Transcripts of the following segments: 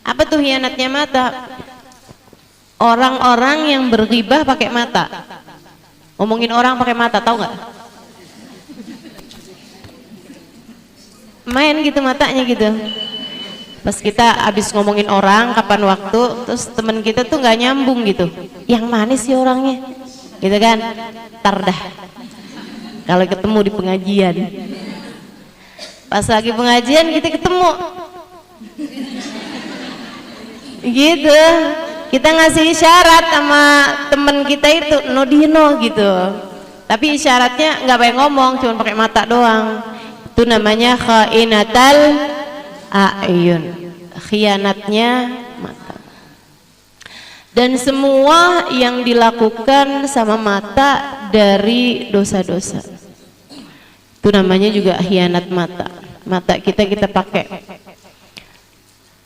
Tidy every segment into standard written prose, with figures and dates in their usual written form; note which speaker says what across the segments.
Speaker 1: Apa tuh hianatnya mata? Orang-orang yang berghibah pakai mata, ngomongin orang pakai mata, tahu nggak? Main gitu matanya gitu. Pas kita habis ngomongin orang kapan waktu, terus temen kita tuh nggak nyambung gitu, yang mana sih orangnya gitu kan, tar dah kalau ketemu di pengajian, pas lagi pengajian kita ketemu gitu, kita ngasih isyarat sama temen kita itu Nodino gitu, tapi isyaratnya nggak pakai ngomong, cuma pakai mata doang. Itu namanya khainatal a'yun, khianatnya mata. Dan semua yang dilakukan sama mata dari dosa-dosa, itu namanya juga khianat mata. Mata kita pakai.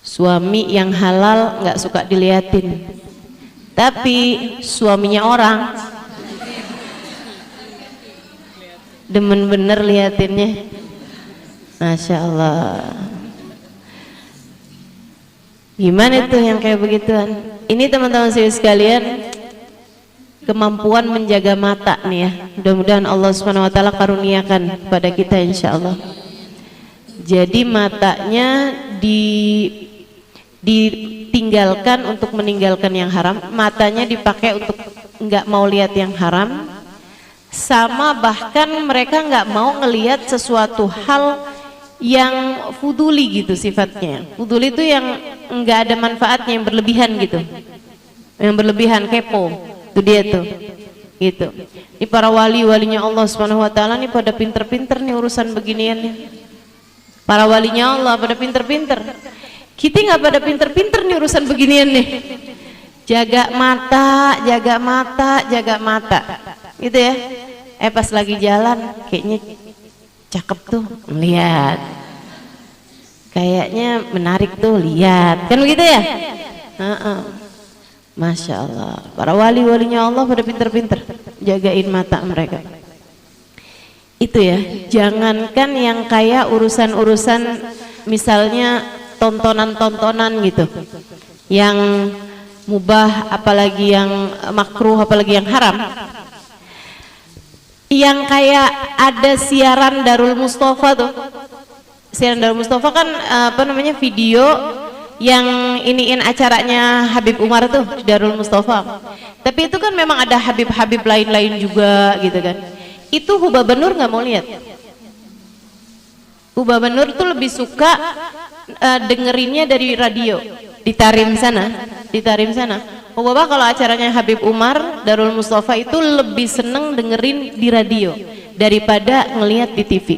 Speaker 1: Suami yang halal nggak suka diliatin, tapi suaminya orang demen bener liatinnya. Masya Allah. Gimana tuh yang kayak begituan? Ini teman-teman sekalian, kemampuan menjaga mata nih ya. Mudah-mudahan Allah Subhanahu Wa Taala karuniakan pada kita insya Allah. Jadi matanya ditinggalkan untuk meninggalkan yang haram, matanya dipakai untuk nggak mau lihat yang haram, sama bahkan mereka nggak mau ngelihat sesuatu hal yang fuduli gitu sifatnya. Fuduli itu yang nggak ada manfaatnya, yang berlebihan gitu, yang berlebihan, kepo. Itu dia tuh gitu. Ini para wali-walinya Allah Subhanahu Wa Taala nih pada pinter-pinter nih urusan beginiannya. Para walinya Allah pada pinter-pinter. Kita nggak pada pinter-pinter nih urusan beginian nih. Jaga mata, jaga mata, jaga mata gitu ya. Pas lagi jalan kayaknya cakep tuh, lihat, kayaknya menarik tuh, lihat, kan begitu ya. Masya Allah, para wali-walinya Allah pada pinter-pinter jagain mata mereka. Itu ya, jangankan yang kayak urusan-urusan misalnya tontonan-tontonan gitu yang mubah, apalagi yang makruh, apalagi yang haram, yang kayak ada siaran Darul Mustafa tuh. Siaran Darul Mustafa kan apa namanya, video yang iniin acaranya Habib Umar tuh Darul Mustafa. Tapi itu kan memang ada Habib-Habib lain-lain juga gitu kan. Itu Hubaba Nur nggak mau lihat. Hubaba Nur tuh lebih suka dengerinnya dari radio di Tarim sana, di Tarim sana. Hubaba kalau acaranya Habib Umar Darul Mustafa itu lebih seneng dengerin di radio daripada ngelihat di TV.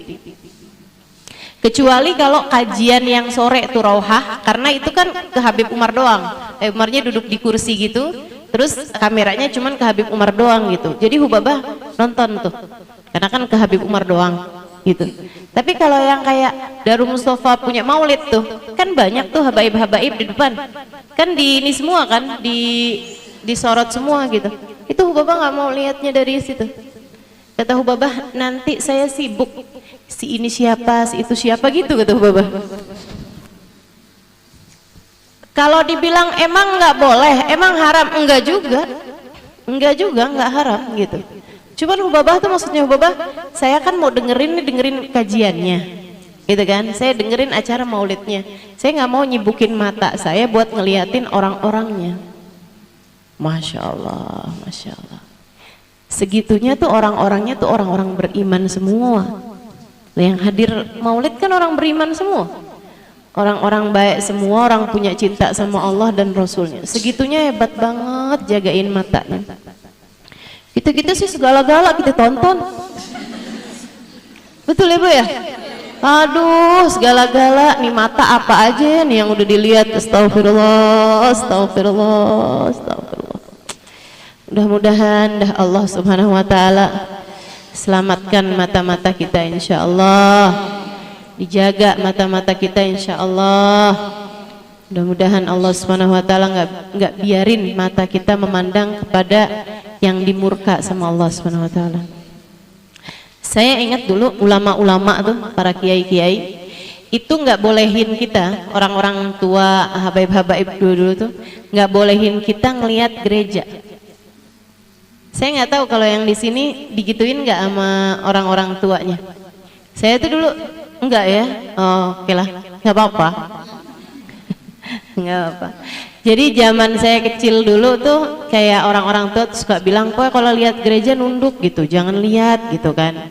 Speaker 1: Kecuali kalau kajian yang sore tuh Rauhah, karena itu kan ke Habib Umar doang. Habib Umarnya duduk di kursi gitu, terus kameranya cuman ke Habib Umar doang gitu. Jadi Hubaba nonton tuh, karena kan ke Habib Umar doang gitu. Tapi kalau yang kayak Darul Mustafa punya maulid tuh, kan banyak tuh habaib-habaib di depan, kan di ini semua kan, disorot semua gitu. Itu Hubaba nggak mau lihatnya dari situ. Kata Hubaba, nanti saya sibuk, si ini siapa, si itu siapa gitu, kata Hubaba. Kalau dibilang emang nggak boleh, emang haram, enggak juga, nggak haram gitu. Cuman Hubabah tuh maksudnya Hubabah, saya kan mau dengerin kajiannya gitu kan, saya dengerin acara maulidnya, saya nggak mau nyibukin mata saya buat ngeliatin orang-orangnya. Masya Allah, Masya Allah, segitunya tuh orang-orangnya tuh orang-orang beriman semua. Yang hadir maulid kan orang beriman semua, orang-orang baik semua, orang punya cinta sama Allah dan Rasulnya. Segitunya hebat banget jagain matanya. Gitu-gitu sih segala-gala kita tonton. Betul ya Bu ya? Aduh, segala-gala nih, mata apa aja nih yang udah dilihat. Astagfirullah, astagfirullah, astagfirullah. Mudah-mudahan dah Allah Subhanahu Wa Taala selamatkan mata-mata kita insya Allah, dijaga mata-mata kita insya Allah. Mudah-mudahan Allah Subhanahu Wa Taala nggak biarin mata kita memandang kepada yang dimurka sama Allah Subhanahu Wa Taala. Saya ingat dulu ulama-ulama tuh, para kiai-kiai itu nggak bolehin kita, orang-orang tua habaib-habaib dulu tuh nggak bolehin kita ngelihat gereja. Saya nggak tahu kalau yang di sini digituin nggak sama orang-orang tuanya. Saya tuh dulu enggak ya. Oh, oke lah, nggak apa-apa. Nggak apa. Jadi zaman saya kecil dulu tuh kayak orang-orang tua tuh suka bilang, kok kalau lihat gereja nunduk gitu, jangan lihat gitu kan,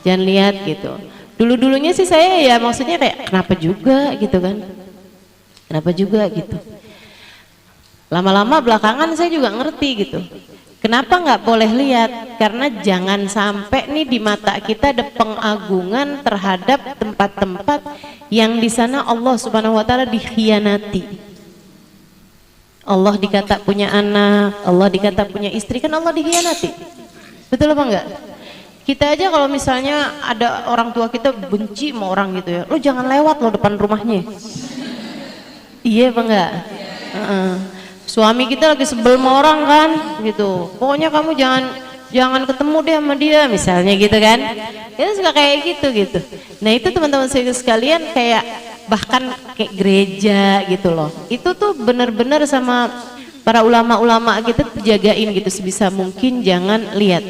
Speaker 1: jangan lihat gitu. Dulu-dulunya sih saya ya maksudnya kayak kenapa juga gitu kan, kenapa juga gitu. Lama-lama belakangan saya juga ngerti gitu. Kenapa nggak boleh lihat? Karena jangan sampai nih di mata kita ada pengagungan terhadap tempat-tempat yang di sana Allah Subhanahu wa taala dikhianati. Allah dikata punya anak, Allah dikata punya istri, kan Allah dikhianati. Betul apa enggak? Kita aja kalau misalnya ada orang tua kita benci sama orang gitu ya, lo jangan lewat lo depan rumahnya. Iya apa enggak? Suami kita lagi sebel sama orang kan gitu, pokoknya kamu jangan ketemu deh sama dia misalnya gitu kan. Kita suka kayak gitu. Nah itu teman-teman saya sekalian, kayak bahkan kayak gereja gitu loh, itu tuh benar-benar sama para ulama-ulama kita jagain gitu sebisa mungkin jangan lihat.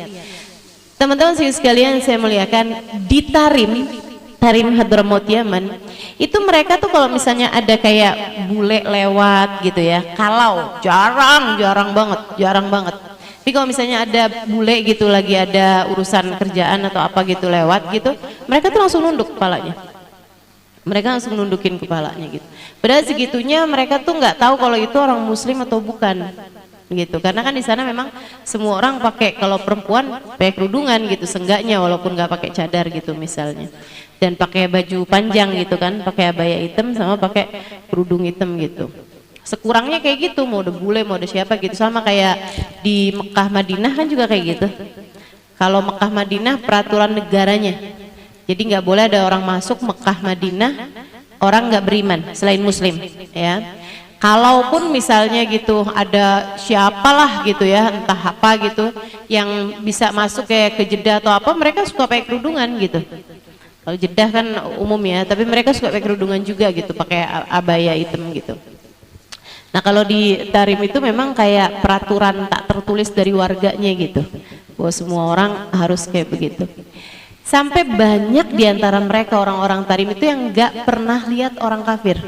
Speaker 1: Teman-teman sekalian saya muliakan, di Tarim Hadramaut Yaman itu mereka tuh kalau misalnya ada kayak bule lewat gitu ya, kalau jarang banget. Tapi kalau misalnya ada bule gitu lagi ada urusan kerjaan atau apa gitu lewat gitu, mereka tuh langsung nunduk kepalanya. Mereka langsung nundukin kepalanya gitu. Padahal segitunya mereka tuh nggak tahu kalau itu orang muslim atau bukan gitu. Karena kan di sana memang semua orang pakai, kalau perempuan pakai kerudungan gitu seenggaknya, walaupun nggak pakai cadar gitu misalnya. Dan pakai baju panjang gitu kan, pakai abaya hitam sama pakai kerudung hitam gitu. Sekurangnya kayak gitu, mau ada bule mau ada siapa gitu, sama kayak di Mekah Madinah kan juga kayak gitu. Kalau Mekah Madinah peraturan negaranya, jadi nggak boleh ada orang masuk Mekah Madinah orang nggak beriman selain muslim ya. Kalaupun misalnya gitu ada siapalah gitu ya, entah apa gitu yang bisa masuk kayak ke Jeddah atau apa, mereka suka pakai kerudungan gitu. Kalau Jeddah kan umum ya, tapi mereka suka pakai kerudungan juga gitu, pakai abaya hitam gitu. Nah kalau di Tarim itu memang kayak peraturan tak tertulis dari warganya gitu, bahwa semua orang harus kayak begitu. Sampai banyak diantara mereka orang-orang Tarim itu yang nggak pernah lihat orang kafir,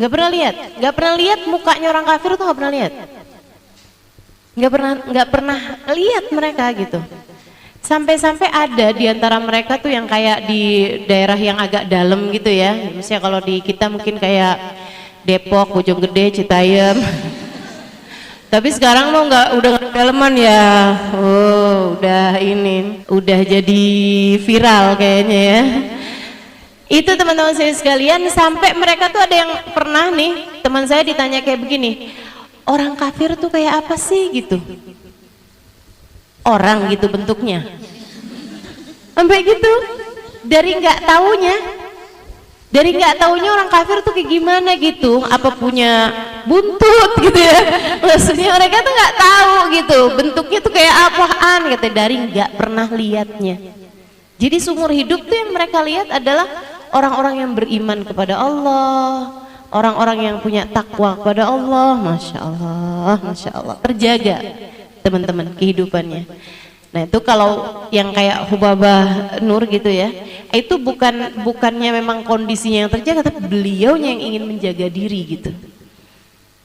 Speaker 1: nggak pernah lihat mukanya orang kafir tuh nggak pernah lihat, nggak pernah lihat mereka gitu. Sampai-sampai ada diantara mereka tuh yang kayak di daerah yang agak dalam gitu ya, misalnya kalau di kita mungkin kayak Depok, Bojonggede, Citayam. Tapi sekarang lo udah daleman ya, udah jadi viral kayaknya ya. Itu teman-teman saya sekalian, sampai mereka tuh ada yang pernah nih, teman saya ditanya kayak begini, orang kafir tuh kayak apa sih gitu? Orang gitu bentuknya, sampai gitu, dari nggak taunya orang kafir tuh kayak gimana gitu, apa punya buntut gitu ya, maksudnya mereka tuh nggak tahu gitu bentuknya tuh kayak apaan, kata dari nggak pernah lihatnya. Jadi seumur hidup tuh yang mereka lihat adalah orang-orang yang beriman kepada Allah, orang-orang yang punya takwa kepada Allah. Masya Allah, terjaga teman-teman kehidupannya. Nah itu kalau yang kayak Hubabah Nur gitu ya, itu bukannya memang kondisinya yang terjaga, tapi beliaunya yang ingin menjaga diri gitu.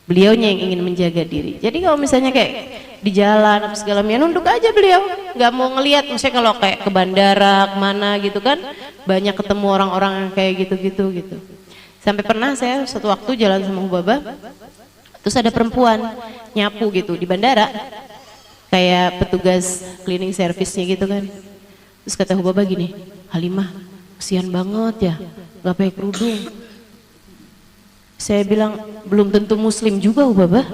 Speaker 1: Beliaunya yang ingin menjaga diri. Jadi kalau misalnya kayak di jalan apa segala macam, nunduk aja beliau, nggak mau ngelihat. Misalnya kalau kayak ke bandara kemana gitu kan, banyak ketemu orang-orang yang kayak gitu. Sampai pernah saya satu waktu jalan sama Hubabah, terus ada perempuan nyapu gitu di bandara, kayak petugas cleaning service-nya gitu kan. Terus kata Hubabah gini, Halimah kesian banget ya gak pakai kerudung. Saya bilang belum tentu muslim juga Hubabah.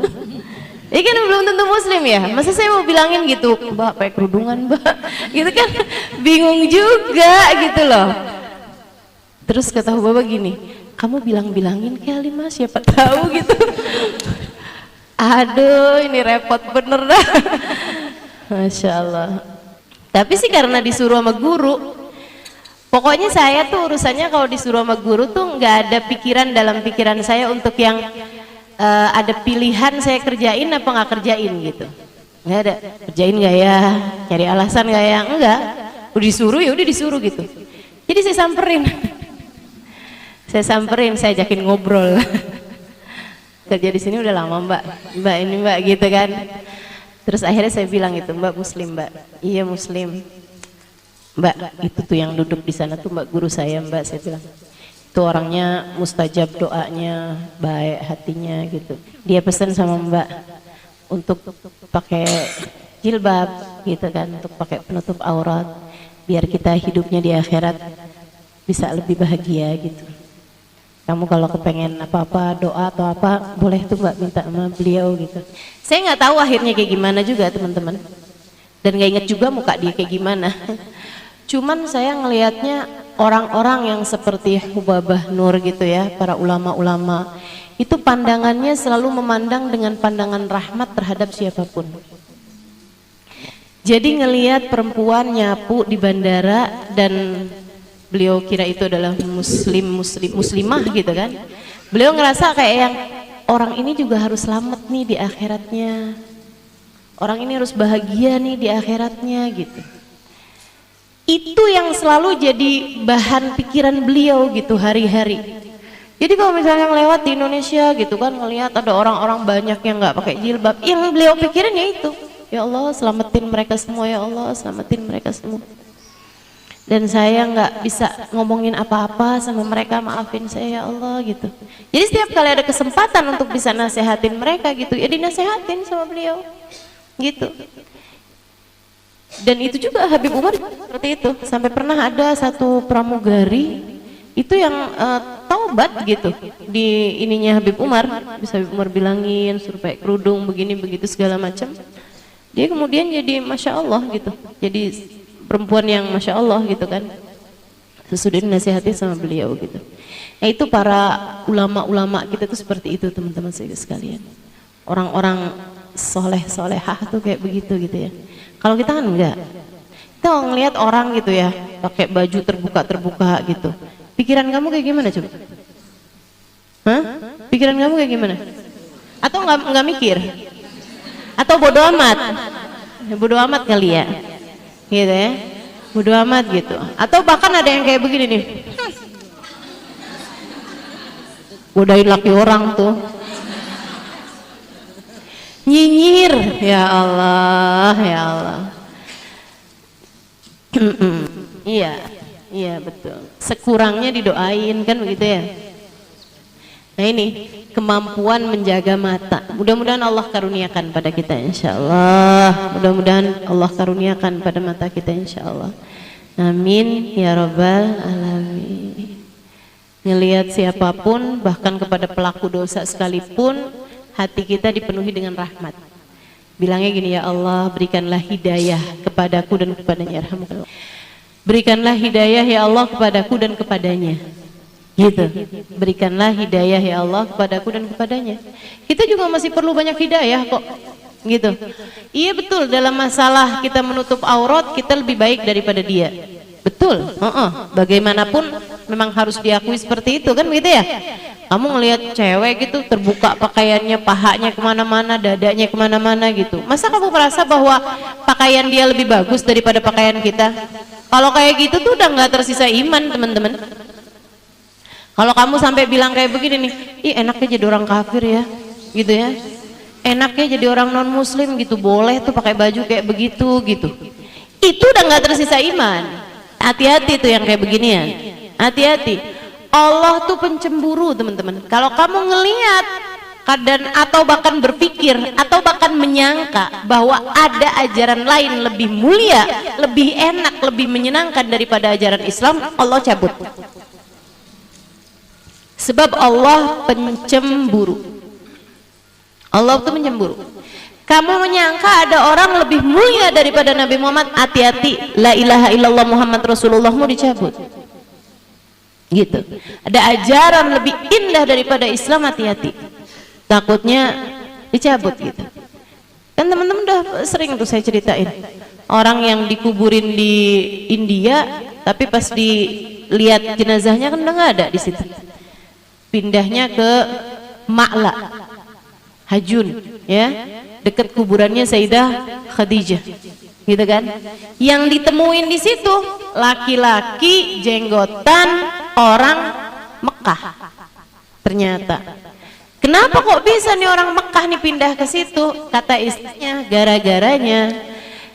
Speaker 1: Ini kan belum tentu muslim ya, masa saya mau bilangin gitu Mbak pakai kerudungan Mbak gitu kan, bingung juga gitu loh. Terus kata Hubabah gini, kamu bilangin ke Halimah siapa tahu gitu. Aduh ini repot bener dah. Masya Allah. Tapi sih karena disuruh sama guru, Pokoknya saya tuh urusannya kalau disuruh sama guru tuh nggak ada pikiran dalam pikiran saya untuk yang ada pilihan saya kerjain apa nggak kerjain gitu. Nggak ada, kerjain nggak ya, cari alasan nggak ya, enggak. Udah disuruh ya udah disuruh gitu. Jadi saya samperin, saya ajakin ngobrol. Kerja di sini udah lama mbak ini mbak gitu kan. Terus akhirnya saya bilang itu, mbak muslim mbak, iya muslim. Mbak itu tuh yang duduk di sana tuh mbak guru saya mbak, saya bilang itu orangnya mustajab doanya, baik hatinya gitu. Dia pesan sama mbak untuk pakai jilbab gitu kan, untuk pakai penutup aurat biar kita hidupnya di akhirat bisa lebih bahagia gitu. Kamu kalau kepengen apa-apa doa atau apa boleh tuh mbak minta sama beliau gitu. Saya nggak tahu akhirnya kayak gimana juga teman-teman, dan nggak inget juga muka dia kayak gimana. Cuman saya ngelihatnya orang-orang yang seperti Hubabah Nur gitu ya, para ulama-ulama itu pandangannya selalu memandang dengan pandangan rahmat terhadap siapapun. Jadi ngelihat perempuan nyapu di bandara dan beliau kira itu adalah muslimah gitu kan. Beliau ngerasa kayak yang orang ini juga harus selamat nih di akhiratnya. Orang ini harus bahagia nih di akhiratnya gitu. Itu yang selalu jadi bahan pikiran beliau gitu hari-hari. Jadi kalau misalnya lewat di Indonesia gitu kan, ngelihat ada orang-orang banyak yang nggak pakai jilbab, yang beliau pikirin ya itu, ya Allah selamatin mereka semua, ya Allah selamatin mereka semua. Dan saya nggak bisa ngomongin apa-apa sama mereka, maafin saya ya Allah gitu. Jadi setiap kali ada kesempatan untuk bisa nasehatin mereka gitu, ya dinasehatin sama beliau gitu. Dan itu juga Habib Umar seperti itu. Sampai pernah ada satu pramugari itu yang taubat gitu di ininya Habib Umar. Bisa Habib Umar bilangin suruh pakai kerudung begini begitu segala macam. Dia kemudian jadi masya Allah gitu. Jadi perempuan yang masya Allah gitu kan. Sesudah dinasihati sama beliau gitu. Nah itu para ulama-ulama kita tuh seperti itu teman-teman sekalian. Orang-orang soleh-solehah tuh kayak begitu gitu ya. Kalau kita kan enggak, kita ngelihat orang gitu ya, pakai baju terbuka gitu. Pikiran kamu kayak gimana coba? Hah? Pikiran kamu kayak gimana? Atau nggak mikir? Atau bodoh amat? Bodoh amat kali ya, gitu ya? Bodoh amat gitu. Atau bahkan ada yang kayak begini nih, godain laki orang tuh. Nyinyir, ya Allah, ya Allah. Iya betul. Sekurangnya didoain kan begitu ya. Nah ini kemampuan menjaga mata. Mudah-mudahan Allah karuniakan pada kita insya Allah. Mudah-mudahan Allah karuniakan pada mata kita insya Allah. Amin ya Rabbal Alamin. Ngelihat siapapun, bahkan kepada pelaku dosa sekalipun, hati kita dipenuhi dengan rahmat. Bilangnya gini, ya Allah berikanlah hidayah kepadaku dan kepadanya. Berikanlah hidayah ya Allah kepadaku dan kepadanya. Gitu. Berikanlah hidayah ya Allah kepadaku dan kepadanya. Kita juga masih perlu banyak hidayah kok. Gitu. Iya betul, dalam masalah kita menutup aurat kita lebih baik daripada dia. Betul. Bagaimanapun memang harus diakui seperti itu kan begitu ya. Kamu ngelihat cewek gitu terbuka pakaiannya, pahanya kemana-mana, dadanya kemana-mana gitu. Masa kamu merasa bahwa pakaian dia lebih bagus daripada pakaian kita? Kalau kayak gitu tuh udah nggak tersisa iman teman-teman. Kalau kamu sampai bilang kayak begini nih, ih enaknya jadi orang kafir ya, gitu ya. Enaknya jadi orang non muslim gitu, boleh tuh pakai baju kayak begitu gitu. Itu udah nggak tersisa iman. Hati-hati tuh yang kayak beginian. Hati-hati. Allah tuh pencemburu teman-teman. Kalau kamu ngelihat dan atau bahkan berpikir atau bahkan menyangka bahwa ada ajaran lain lebih mulia, lebih enak, lebih menyenangkan daripada ajaran Islam, Allah cabut. Sebab Allah pencemburu. Allah tuh pencemburu. Kamu menyangka ada orang lebih mulia daripada Nabi Muhammad, hati-hati. La ilaha illallah Muhammad Rasulullahmu dicabut. Gitu. Ada ajaran lebih indah daripada Islam, hati-hati. Takutnya dicabut gitu. Kan teman-teman udah sering tuh saya ceritain. Orang yang dikuburin di India tapi pas dilihat jenazahnya kan udah nggak ada di situ. Pindahnya ke Ma'la, Hajun, ya, dekat kuburannya Sayyidah Khadijah, gitu kan? Yang ditemuin di situ laki-laki jenggotan orang Mekah. Ternyata, kenapa kok bisa nih orang Mekah nih pindah ke situ? Kata istrinya, gara-garanya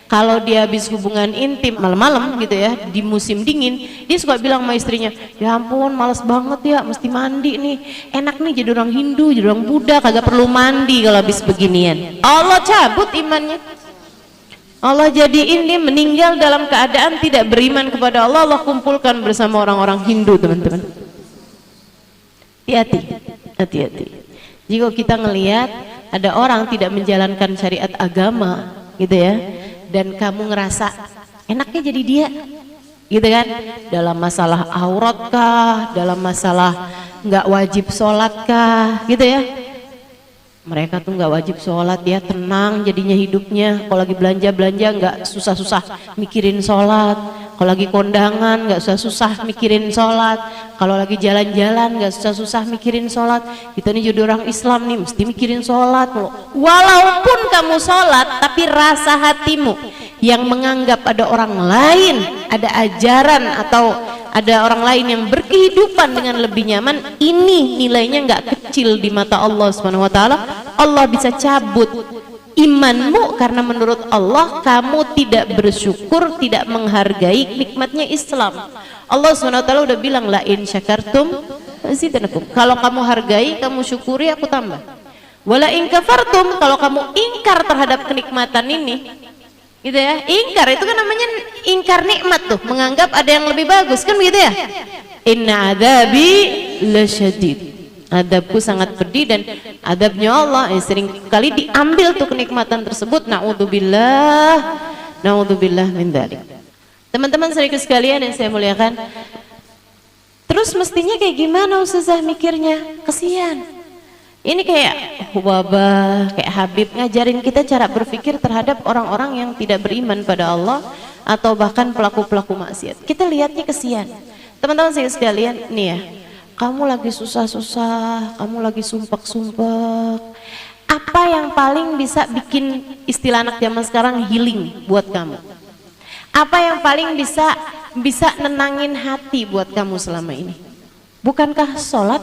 Speaker 1: kalau dia habis hubungan intim malam-malam gitu ya, di musim dingin, dia suka bilang sama istrinya, ya ampun males banget ya, mesti mandi nih, enak nih jadi orang Hindu, jadi orang Buddha, kagak perlu mandi kalau habis beginian. Allah cabut imannya, Allah jadiin dia meninggal dalam keadaan tidak beriman kepada Allah. Allah kumpulkan bersama orang-orang Hindu, teman-teman. Hati-hati, hati-hati. Jika kita ngelihat ada orang tidak menjalankan syariat agama gitu ya, dan kamu ngerasa enaknya jadi dia gitu kan, dalam masalah aurat kah, dalam masalah nggak wajib sholat kah gitu ya, mereka tuh nggak wajib sholat, dia tenang jadinya hidupnya. Kalau lagi belanja nggak susah-susah mikirin sholat, kalau lagi kondangan nggak susah-susah mikirin sholat, kalau lagi jalan-jalan nggak susah-susah mikirin sholat. Kita nih jadi orang Islam nih mesti mikirin sholat. Walaupun kamu sholat, tapi rasa hatimu yang menganggap ada orang lain, ada ajaran atau ada orang lain yang berkehidupan dengan lebih nyaman, ini nilainya nggak kecil di mata Allah Subhanahu wa taala. Allah bisa cabut imanmu karena menurut Allah kamu tidak bersyukur, tidak menghargai nikmatnya Islam. Allah Subhanahu wa taala udah bilang, la in syakartum azidannakum. Kalau kamu hargai, kamu syukuri, aku tambah. Wala in kafartum, kalau kamu ingkar terhadap kenikmatan ini, gitu ya, ingkar itu kan namanya ingkar nikmat tuh, menganggap ada yang lebih bagus kan begitu ya. Inna adzabi lasyadid, adabku sangat pedih, dan adabnya Allah sering kali diambil tuh kenikmatan tersebut. Naudzubillah min dzalik. Teman-teman saudaraku sekalian yang saya muliakan, terus mestinya kayak gimana Ustazah mikirnya? Kesian. Ini kayak wabah, kayak Habib ngajarin kita cara berpikir terhadap orang-orang yang tidak beriman pada Allah atau bahkan pelaku-pelaku maksiat. Kita lihatnya kesian. Teman-teman saya sekalian, nih ya, kamu lagi susah-susah, kamu lagi sumpek-sumpek. Apa yang paling bisa bikin, istilah anak zaman sekarang, healing buat kamu? Apa yang paling bisa nenangin hati buat kamu selama ini? Bukankah sholat?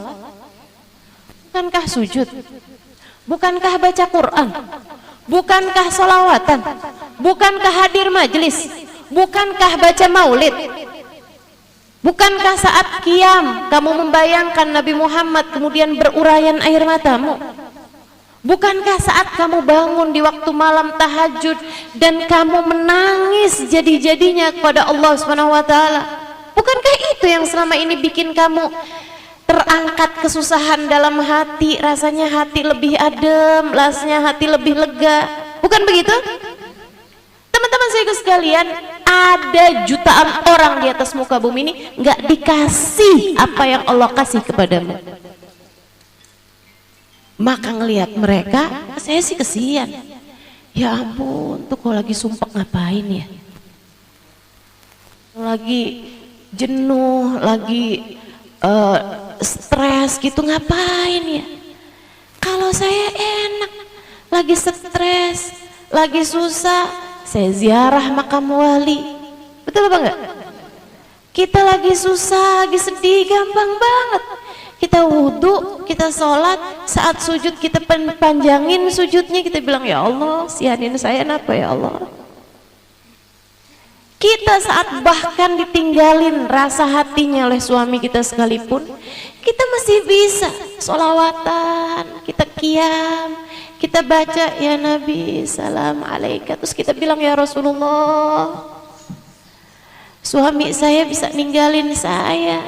Speaker 1: Bukankah sujud? Bukankah baca Quran? Bukankah sholawatan? Bukankah hadir majelis? Bukankah baca maulid? Bukankah saat qiyam kamu membayangkan Nabi Muhammad kemudian berurayan air matamu? Bukankah saat kamu bangun di waktu malam tahajud dan kamu menangis jadi-jadinya kepada Allah Subhanahu wa taala? Bukankah itu yang selama ini bikin kamu terangkat kesusahan dalam hati, rasanya hati lebih adem, rasanya hati lebih lega? Bukan begitu? Teman-teman saya sekalian, ada jutaan orang di atas muka bumi ini nggak dikasih apa yang Allah kasih kepadamu. Maka ngelihat mereka, saya sih kesian. Ya ampun, tuh kalau lagi sumpah ngapain ya? Lagi jenuh, lagi stres gitu, ngapain ya? Kalau saya enak, lagi stres, lagi susah, saya ziarah makam wali. Betul apa enggak? Kita lagi susah, lagi sedih, gampang banget. Kita wudhu, kita sholat, saat sujud kita panjangin sujudnya, kita bilang, ya Allah, sianin saya kenapa ya Allah. Kita saat bahkan ditinggalin rasa hatinya oleh suami kita sekalipun, kita masih bisa sholawatan, kita qiyam, kita baca ya Nabi salam alaika, terus kita bilang ya Rasulullah, suami saya bisa ninggalin saya,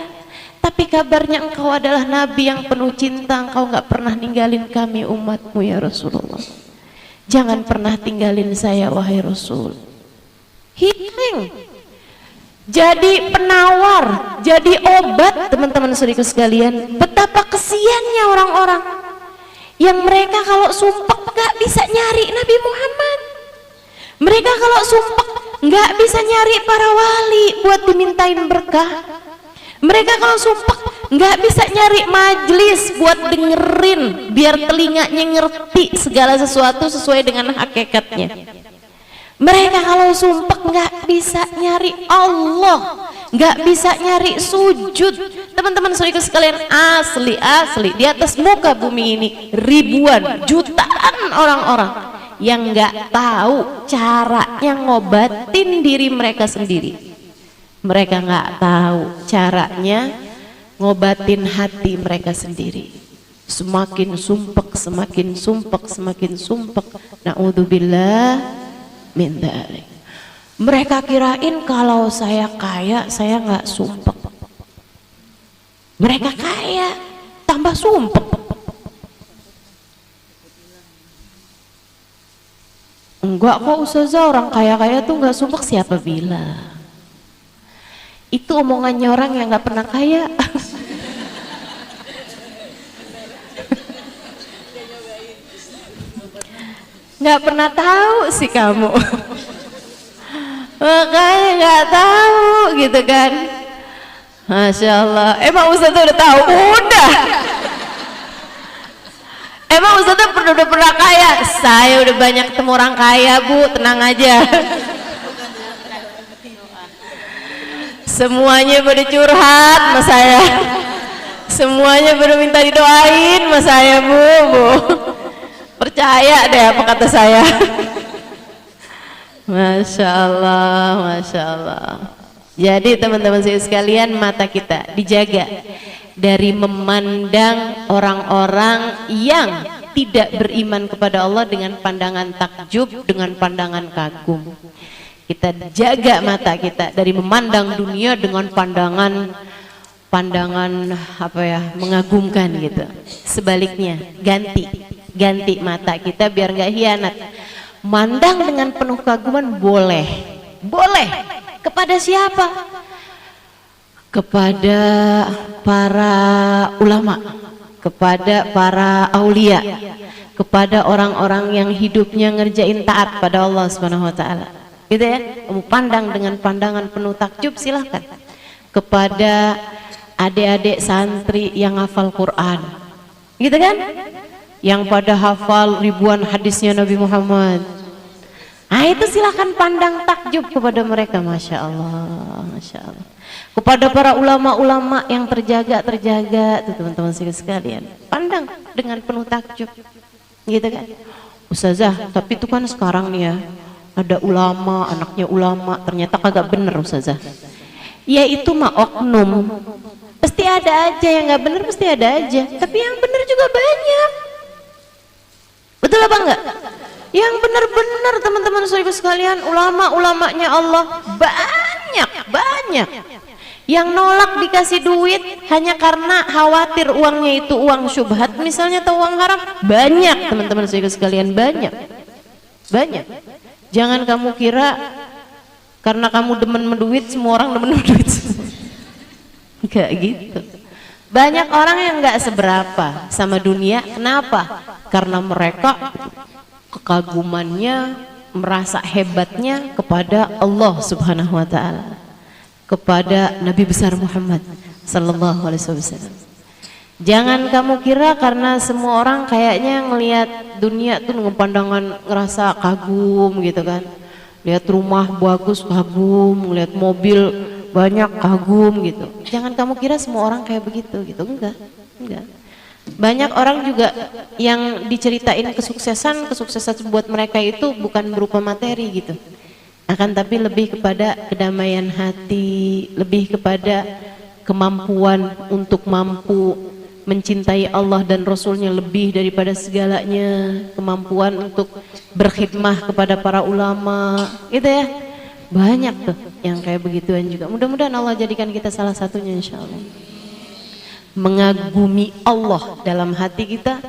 Speaker 1: tapi kabarnya engkau adalah Nabi yang penuh cinta, engkau gak pernah ninggalin kami umatmu ya Rasulullah, jangan pernah tinggalin saya wahai Rasul. Healing, jadi penawar, jadi obat. Teman-teman saudaraku sekalian, betapa kesiannya orang-orang yang mereka kalau sumpah gak bisa nyari Nabi Muhammad. Mereka kalau sumpah nggak bisa nyari para wali buat dimintain berkah. Mereka kalau sumpek nggak bisa nyari majelis buat dengerin biar telinganya ngerti segala sesuatu sesuai dengan hakikatnya. Mereka kalau sumpek nggak bisa nyari Allah, nggak bisa nyari sujud. Teman-teman saudara sekalian, asli di atas muka bumi ini ribuan jutaan orang-orang yang nggak tahu caranya ngobatin diri mereka sendiri. Mereka nggak tahu caranya ngobatin hati mereka sendiri. Semakin sumpek, semakin sumpek, semakin sumpek. Na'udzubillah min dzalik. Mereka kirain kalau saya kaya saya nggak sumpek. Mereka kaya tambah sumpek. Enggak kok ustazah, orang kaya-kaya tuh nggak sumpek, siapa bilang? Itu omongannya orang yang nggak pernah kaya. Nggak pernah tahu sih kamu. Makanya nggak tahu gitu kan. Masya Allah. Emang Ustaz udah tahu? Udah. Emang Ustaz udah pernah kaya? Saya udah banyak ketemu orang kaya Bu, tenang aja. Semuanya pada curhat sama saya. Semuanya pada minta didoain sama saya Bu. Percaya deh apa kata saya. Masya Allah, Masya Allah. Jadi teman-teman saya sekalian, mata kita dijaga dari memandang orang-orang yang tidak beriman kepada Allah dengan pandangan takjub, dengan pandangan kagum. Kita jaga mata kita dari memandang dunia dengan pandangan apa ya, mengagumkan gitu. Sebaliknya, ganti mata kita biar nggak hianat. Mandang dengan penuh kaguman boleh kepada siapa? Kepada para ulama, kepada para aulia, kepada orang-orang yang hidupnya ngerjain taat pada Allah Subhanahu wa taala. Gitu ya. Kamu pandang dengan pandangan penuh takjub, silahkan. Kepada adik-adik santri yang hafal Quran. Gitu kan? Yang pada hafal ribuan hadisnya Nabi Muhammad. Nah itu silahkan pandang takjub kepada mereka. Masya Allah, Masya Allah. Kepada para ulama-ulama yang terjaga tuh teman-teman sekalian, pandang dengan penuh takjub, gitu kan. Ustazah, tapi itu kan sekarang nih ya, ada ulama, anaknya ulama, ternyata kagak bener Ustazah. Ya itu mah oknum. Pasti ada aja yang nggak bener, pasti ada aja. Tapi yang bener juga banyak. Betul apa enggak? Yang benar-benar teman-teman saudara sekalian, ulama-ulamanya Allah banyak. Yang nolak dikasih duit hanya karena khawatir uangnya itu uang syubhat misalnya atau uang haram, banyak teman-teman saudara sekalian, banyak. Jangan kamu kira karena kamu demen menduit semua orang demen menduit. Enggak gitu. Banyak orang yang nggak seberapa sama dunia. Kenapa? Karena mereka kekagumannya, merasa hebatnya kepada Allah Subhanahu wa taala, kepada Nabi besar Muhammad sallallahu alaihi wasallam. Jangan kamu kira karena semua orang kayaknya ngelihat dunia tuh dengan pandangan ngerasa kagum gitu kan. Lihat rumah bagus kagum, lihat mobil banyak kagum gitu. Jangan kamu kira semua orang kayak begitu gitu. Enggak. Banyak orang juga yang diceritain kesuksesan buat mereka itu bukan berupa materi gitu. Akan tapi lebih kepada kedamaian hati, lebih kepada kemampuan untuk mampu mencintai Allah dan Rasulnya lebih daripada segalanya, kemampuan untuk berkhidmah kepada para ulama, gitu ya. Banyak tuh yang kayak begituan juga. Mudah-mudahan Allah jadikan kita salah satunya insya Allah. Mengagumi Allah dalam hati kita,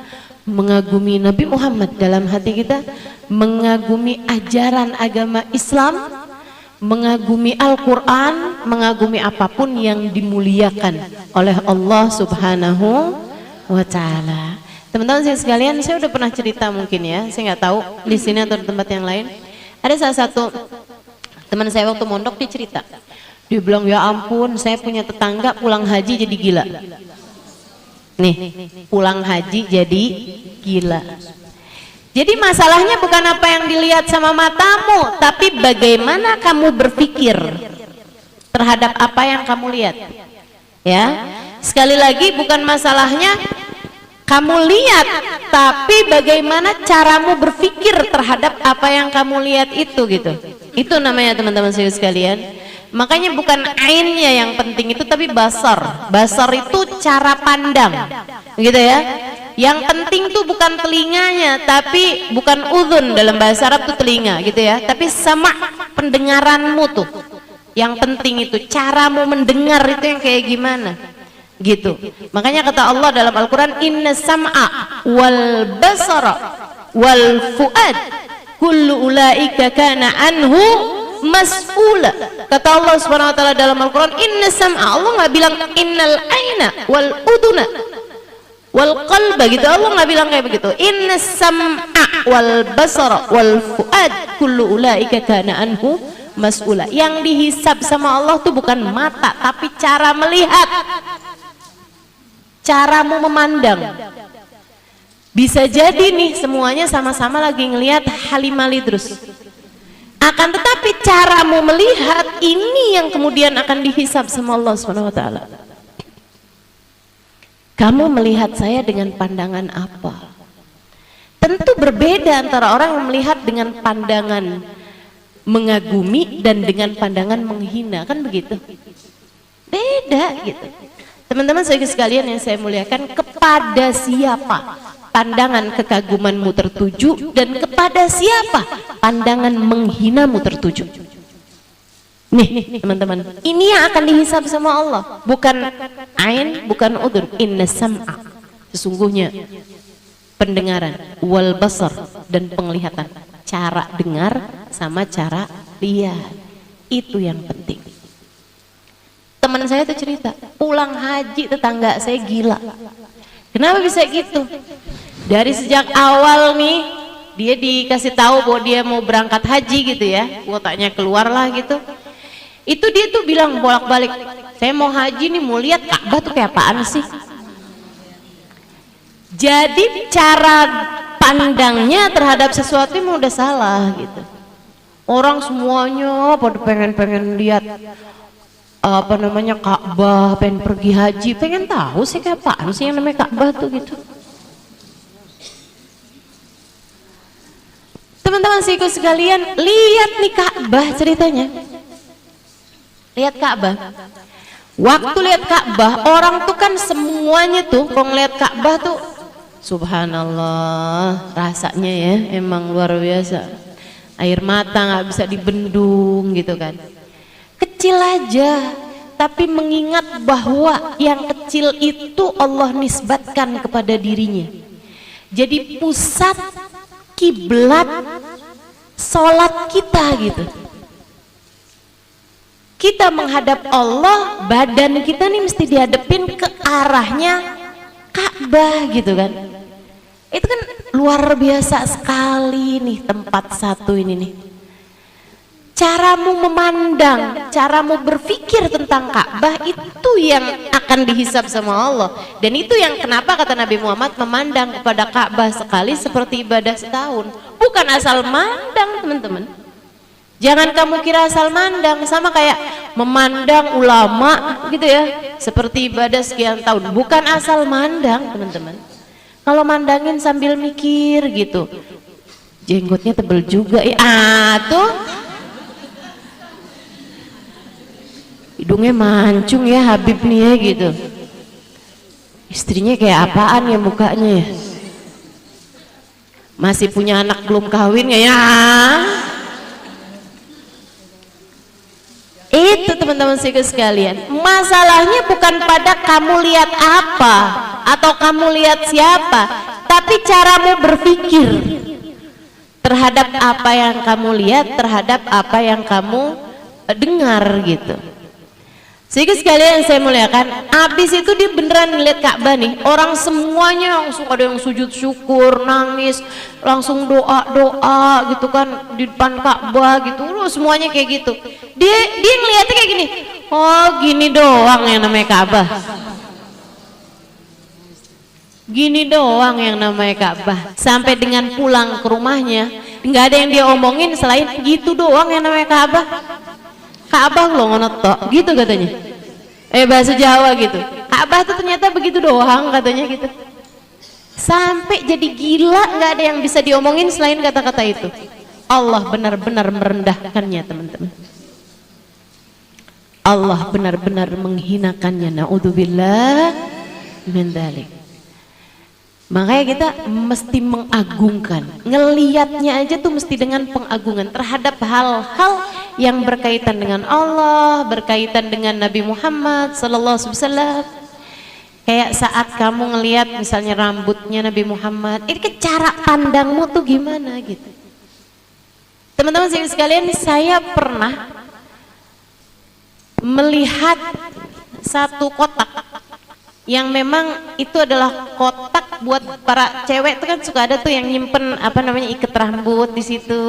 Speaker 1: mengagumi Nabi Muhammad dalam hati kita, mengagumi ajaran agama Islam, mengagumi Al-Quran, mengagumi apapun yang dimuliakan oleh Allah Subhanahu wa Ta'ala. Teman-teman sekalian, saya udah pernah cerita mungkin ya, saya nggak tahu di sini atau di tempat yang lain. Ada salah satu Teman saya waktu mondok dia cerita, dia bilang ya ampun saya punya tetangga pulang haji jadi gila. Nih, pulang haji jadi gila. Jadi masalahnya bukan apa yang dilihat sama matamu, tapi bagaimana kamu berpikir terhadap apa yang kamu lihat. Ya, sekali lagi bukan masalahnya kamu lihat, tapi bagaimana caramu berpikir terhadap apa yang kamu lihat itu gitu. Itu namanya teman-teman sekalian. Makanya bukan ainnya yang penting itu, tapi basar. Basar itu cara pandang, gitu ya. Yang penting tuh bukan telinganya, tapi bukan udhun, dalam bahasa Arab tuh telinga, gitu ya. Tapi sama pendengaranmu tuh. Yang penting itu caramu mendengar itu yang kayak gimana. Gitu. Makanya kata Allah dalam Al-Quran, inna sam'a wal basara wal fuad kullu ulaika kana anhu mas'ula. Kata Allah Subhanahu wa taala dalam Al-Quran, inna sam'a, Allah nggak bilang innal aina wal uduna wal qalba gitu. Allah nggak bilang kayak begitu. Inna sam'a wal basara wal fuad kullu ulaika kana anhu mas'ula. Yang dihisab sama Allah tuh bukan mata, tapi cara melihat, caramu memandang. Bisa jadi nih semuanya sama-sama lagi ngelihat Halimah Idrus, akan tetapi caramu melihat ini yang kemudian akan dihisab sama Allah Subhanahu wa taala. Kamu melihat saya dengan pandangan apa? Tentu berbeda antara orang yang melihat dengan pandangan mengagumi dan dengan pandangan menghina, kan begitu? Beda gitu. Teman-teman sekalian yang saya muliakan, kepada siapa pandangan kekagumanmu tertuju dan kepada siapa pandangan menghinamu tertuju? Nih teman-teman, ini yang akan dihisab sama Allah, bukan ain, bukan udhun. Inna sam'a, sesungguhnya pendengaran, wal basar, dan penglihatan, cara dengar sama cara lihat, itu yang penting. Teman saya tuh cerita, pulang haji tetangga saya gila. Kenapa bisa gitu? Dari sejak awal nih, dia dikasih tahu bahwa dia mau berangkat haji gitu ya, kuotanya keluar lah gitu. Itu dia tuh bilang bolak-balik, saya mau haji nih, mau lihat Ka'bah tuh kayak apaan sih? Jadi cara pandangnya terhadap sesuatu emang udah salah gitu. Orang semuanya pada pengen lihat apa namanya Ka'bah, pengen pergi haji, pengen tahu sih kayak apaan sih yang namanya Ka'bah tuh gitu. Teman-teman sih sekalian, lihat nih Ka'bah ceritanya. Lihat Ka'bah. Waktu lihat Ka'bah, orang tuh kan semuanya tuh kalau ngeliat Ka'bah tuh subhanallah, rasanya ya emang luar biasa. Air mata nggak bisa dibendung gitu kan. Kecil aja, tapi mengingat bahwa yang kecil itu Allah nisbatkan kepada dirinya. Jadi pusat kiblat sholat kita gitu. Kita menghadap Allah, badan kita nih mesti dihadapin ke arahnya Ka'bah gitu kan. Itu kan luar biasa sekali nih tempat satu ini nih. Caramu memandang, caramu berpikir tentang Ka'bah itu yang akan dihisab sama Allah. Dan itu yang kenapa kata Nabi Muhammad, memandang kepada Ka'bah sekali seperti ibadah setahun. Bukan asal mandang teman-teman. Jangan kamu kira asal mandang, sama kayak memandang ulama gitu ya, seperti ibadah sekian tahun. Bukan asal mandang teman-teman. Kalau mandangin sambil mikir gitu, jenggotnya tebel juga ya, tuh hidungnya mancung ya Habib nih ya gitu. Istrinya kayak apaan ya mukanya ya? Masih punya anak belum kawin ya? Itu teman-teman sekalian, masalahnya bukan pada kamu lihat apa atau kamu lihat siapa, tapi caramu berpikir terhadap apa yang kamu lihat, terhadap apa yang kamu dengar gitu. Sehingga sekalian saya muliakan, habis itu dia beneran ngeliat Ka'bah nih, orang semuanya langsung ada yang sujud syukur, nangis, langsung doa gitu kan di depan Ka'bah gitu, loh semuanya kayak gitu. Dia ngeliatnya kayak gini, oh gini doang yang namanya Ka'bah. Gini doang yang namanya Ka'bah. Sampai dengan pulang ke rumahnya, nggak ada yang dia omongin selain gitu doang yang namanya Ka'bah. Ka'bah lo ngono tok gitu katanya, bahasa Jawa gitu. Ka'bah tuh ternyata begitu doang katanya gitu. Sampai jadi gila, nggak ada yang bisa diomongin selain kata-kata itu. Allah benar-benar merendahkannya teman-teman. Allah benar-benar menghinakannya. Naudzubillah min dzalik. Makanya kita mesti mengagungkan, ngelihatnya aja tuh mesti dengan pengagungan terhadap hal-hal yang berkaitan dengan Allah, berkaitan dengan Nabi Muhammad sallallahu alaihi wasallam. Kayak saat kamu ngelihat misalnya rambutnya Nabi Muhammad, ini ke cara pandangmu tuh gimana gitu. Teman-teman sekalian, saya pernah melihat satu kotak yang memang itu adalah kotak buat para cewek. Itu kan suka ada tuh yang nyimpen apa namanya ikat rambut di situ.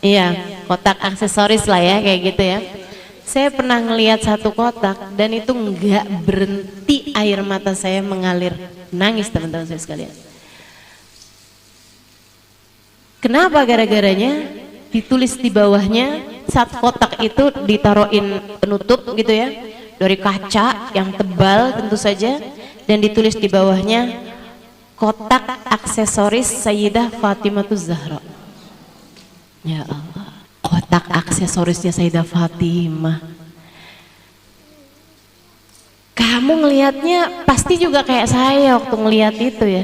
Speaker 1: Iya, kotak aksesoris lah ya kayak gitu ya. Saya pernah ngelihat satu kotak dan itu nggak berhenti air mata saya mengalir nangis teman-teman saya sekalian. Kenapa? Gara-garanya ditulis di bawahnya, saat kotak itu ditaruhin penutup gitu ya, dari kaca yang tebal tentu saja, dan ditulis di bawahnya kotak aksesoris Sayyidah Fatimahuz Zahra. Ya Allah, kotak aksesorisnya Sayyidah Fatimah. Kamu ngelihatnya pasti juga kayak saya waktu ngelihat itu ya,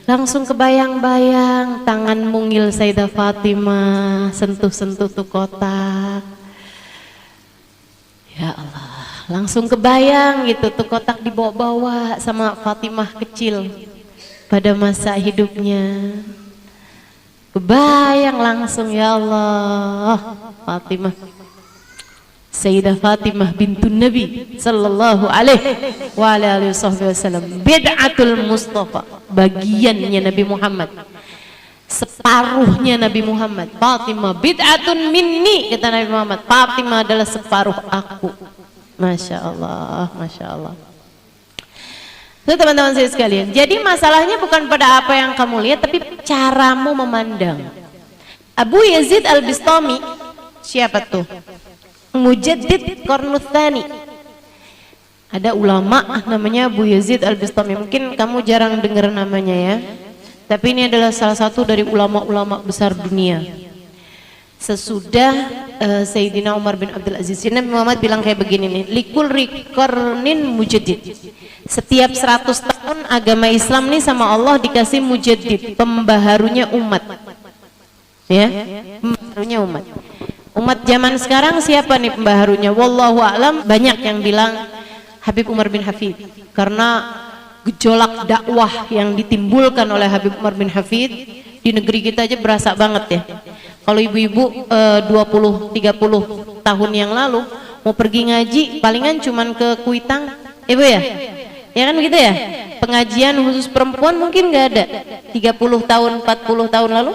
Speaker 1: langsung kebayang-bayang tangan mungil Sayyidah Fatimah sentuh-sentuh tuh kotak. Ya Allah, langsung kebayang gitu tuh kotak dibawa-bawa sama Fatimah kecil pada masa hidupnya. Kebayang langsung, ya Allah, Fatimah, Sayyidah Fatimah bintun Nabi sallallahu alaihi wasallam, bid'atul Mustafa, bagiannya Nabi Muhammad, separuhnya Nabi Muhammad. Fatimah bid'atun minni, kata Nabi Muhammad, Fatimah adalah separuh aku. Masya Allah, Masya Allah. Itu teman-teman saya sekalian, jadi masalahnya bukan pada apa yang kamu lihat, tapi caramu memandang. Abu Yazid Al-Bistami, siapa tuh? Mujaddid Qarnul Tsani. Ada ulama namanya Abu Yazid Al-Bistami, mungkin kamu jarang dengar namanya ya, tapi ini adalah salah satu dari ulama-ulama besar dunia. Sesudah Sayyidina Umar bin Abdul Aziz, Nabi Muhammad bilang kayak begini nih, likul riqarnin mujaddid. Setiap 100 tahun agama Islam nih sama Allah dikasih mujaddid, pembaharunya umat. Ya, pembaharunya umat. Umat zaman sekarang siapa nih pembaharunya? Wallahu a'lam, banyak yang bilang Habib Umar bin Hafid, karena gejolak dakwah yang ditimbulkan oleh Habib Umar bin Hafid di negeri kita aja berasa banget ya. Kalau ibu-ibu 20-30 tahun yang lalu mau pergi ngaji palingan cuman ke Kuitang, ibu ya? Ya kan begitu ya? Pengajian khusus perempuan mungkin nggak ada 30 tahun, 40 tahun lalu.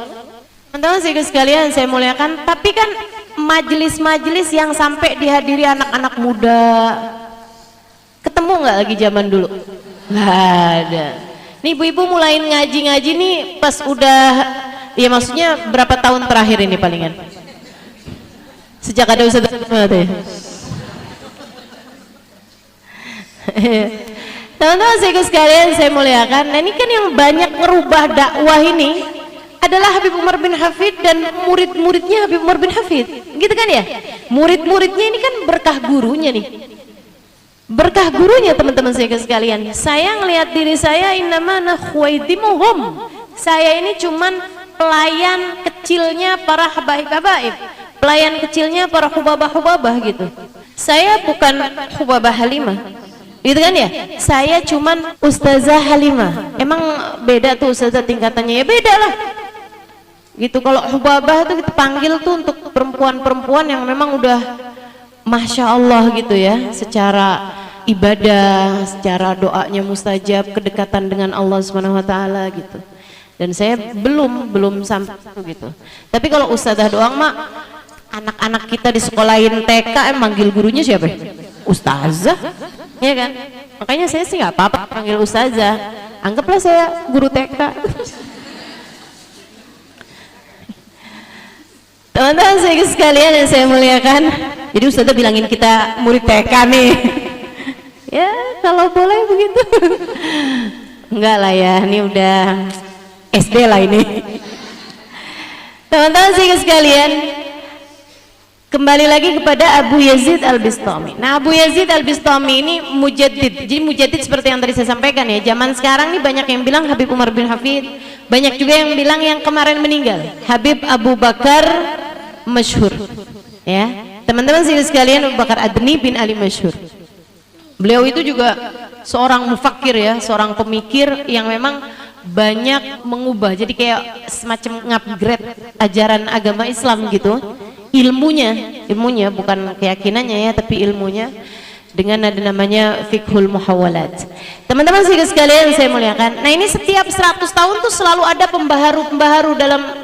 Speaker 1: Teman-teman sekalian saya muliakan, tapi kan majelis-majelis yang sampai dihadiri anak-anak muda, ketemu nggak lagi zaman dulu? Nggak ada. Nih ibu-ibu mulai ngaji-ngaji nih pas udah, ya maksudnya berapa tahun terakhir ini palingan? Sejak ada Ustaz ya? Teman-teman sekalian saya muliakan, nah ini kan yang banyak merubah dakwah ini adalah Habib Umar bin Hafid dan murid-muridnya Habib Umar bin Hafid, gitu kan ya? Murid-muridnya ini kan berkah gurunya nih, berkah gurunya teman-teman sekalian. Saya ngelihat diri saya, innama ana khuwaitimuhum, saya ini cuman pelayan kecilnya para habaib-habaib, pelayan kecilnya para hubabah-hubabah gitu. Saya bukan Hubabah Halimah, gitu kan ya? Saya cuman Ustazah Halimah. Emang beda tuh ustazah tingkatannya? Ya beda lah gitu. Kalau Hubabah tuh kita panggil tuh untuk perempuan-perempuan yang memang udah Masya Allah gitu ya, secara ibadah, secara doanya mustajab, kedekatan dengan Allah Subhanahu wa taala gitu. Dan saya belum sampai gitu. Tapi kalau ustazah doang mak, anak-anak kita di sekolahin TK manggil gurunya siapa? Ustazah. Ya kan? Makanya saya sih nggak apa-apa panggil ustazah. Anggaplah saya guru TK. Teman-teman saya sekalian yang saya muliakan, jadi ustazah bilangin kita murid TK nih. Ya kalau boleh begitu. Enggak lah ya, ini udah SD lah ini. Teman-teman saya sekalian, kembali lagi kepada Abu Yazid Al-Bistami. Nah, Abu Yazid Al-Bistami ini mujaddid. Jadi mujaddid seperti yang tadi saya sampaikan ya. Zaman sekarang nih banyak yang bilang Habib Umar bin Hafid, banyak juga yang bilang yang kemarin meninggal, Habib Abu Bakar Masyhur. Ya, teman-teman sekalian, Abu Bakar Adni bin Ali Masyhur. Beliau itu juga seorang mufakir ya, seorang pemikir yang memang banyak mengubah. Jadi kayak semacam ngupgrade ajaran agama Islam gitu. Ilmunya bukan keyakinannya ya, tapi ilmunya, dengan ada namanya fiqhul muhawalat. Teman-teman sekalian saya muliakan. Nah, ini setiap 100 tahun tuh selalu ada pembaharu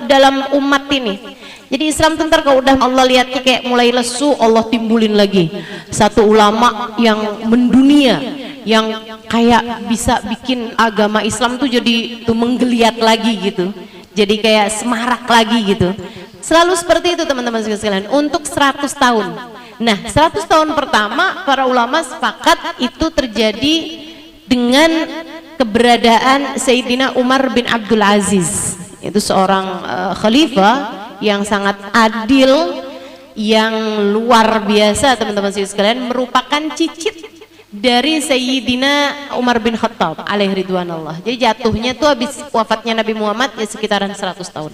Speaker 1: dalam umat ini. Jadi Islam tuh ntar kalau udah Allah lihatnya kayak mulai lesu, Allah timbulin lagi satu ulama yang mendunia, yang kayak bisa bikin agama Islam tuh jadi tuh menggeliat lagi gitu. Jadi kayak semarak lagi gitu. Selalu seperti itu teman-teman sekalian untuk 100 tahun. Nah, 100 tahun pertama para ulama sepakat itu terjadi dengan keberadaan Sayyidina Umar bin Abdul Aziz. Itu seorang khalifah yang sangat adil, yang luar biasa teman-teman sekalian, merupakan cicit dari Sayyidina Umar bin Khattab alaihi ridwanullah. Jadi jatuhnya tuh habis wafatnya Nabi Muhammad ya sekitaran 100 tahun.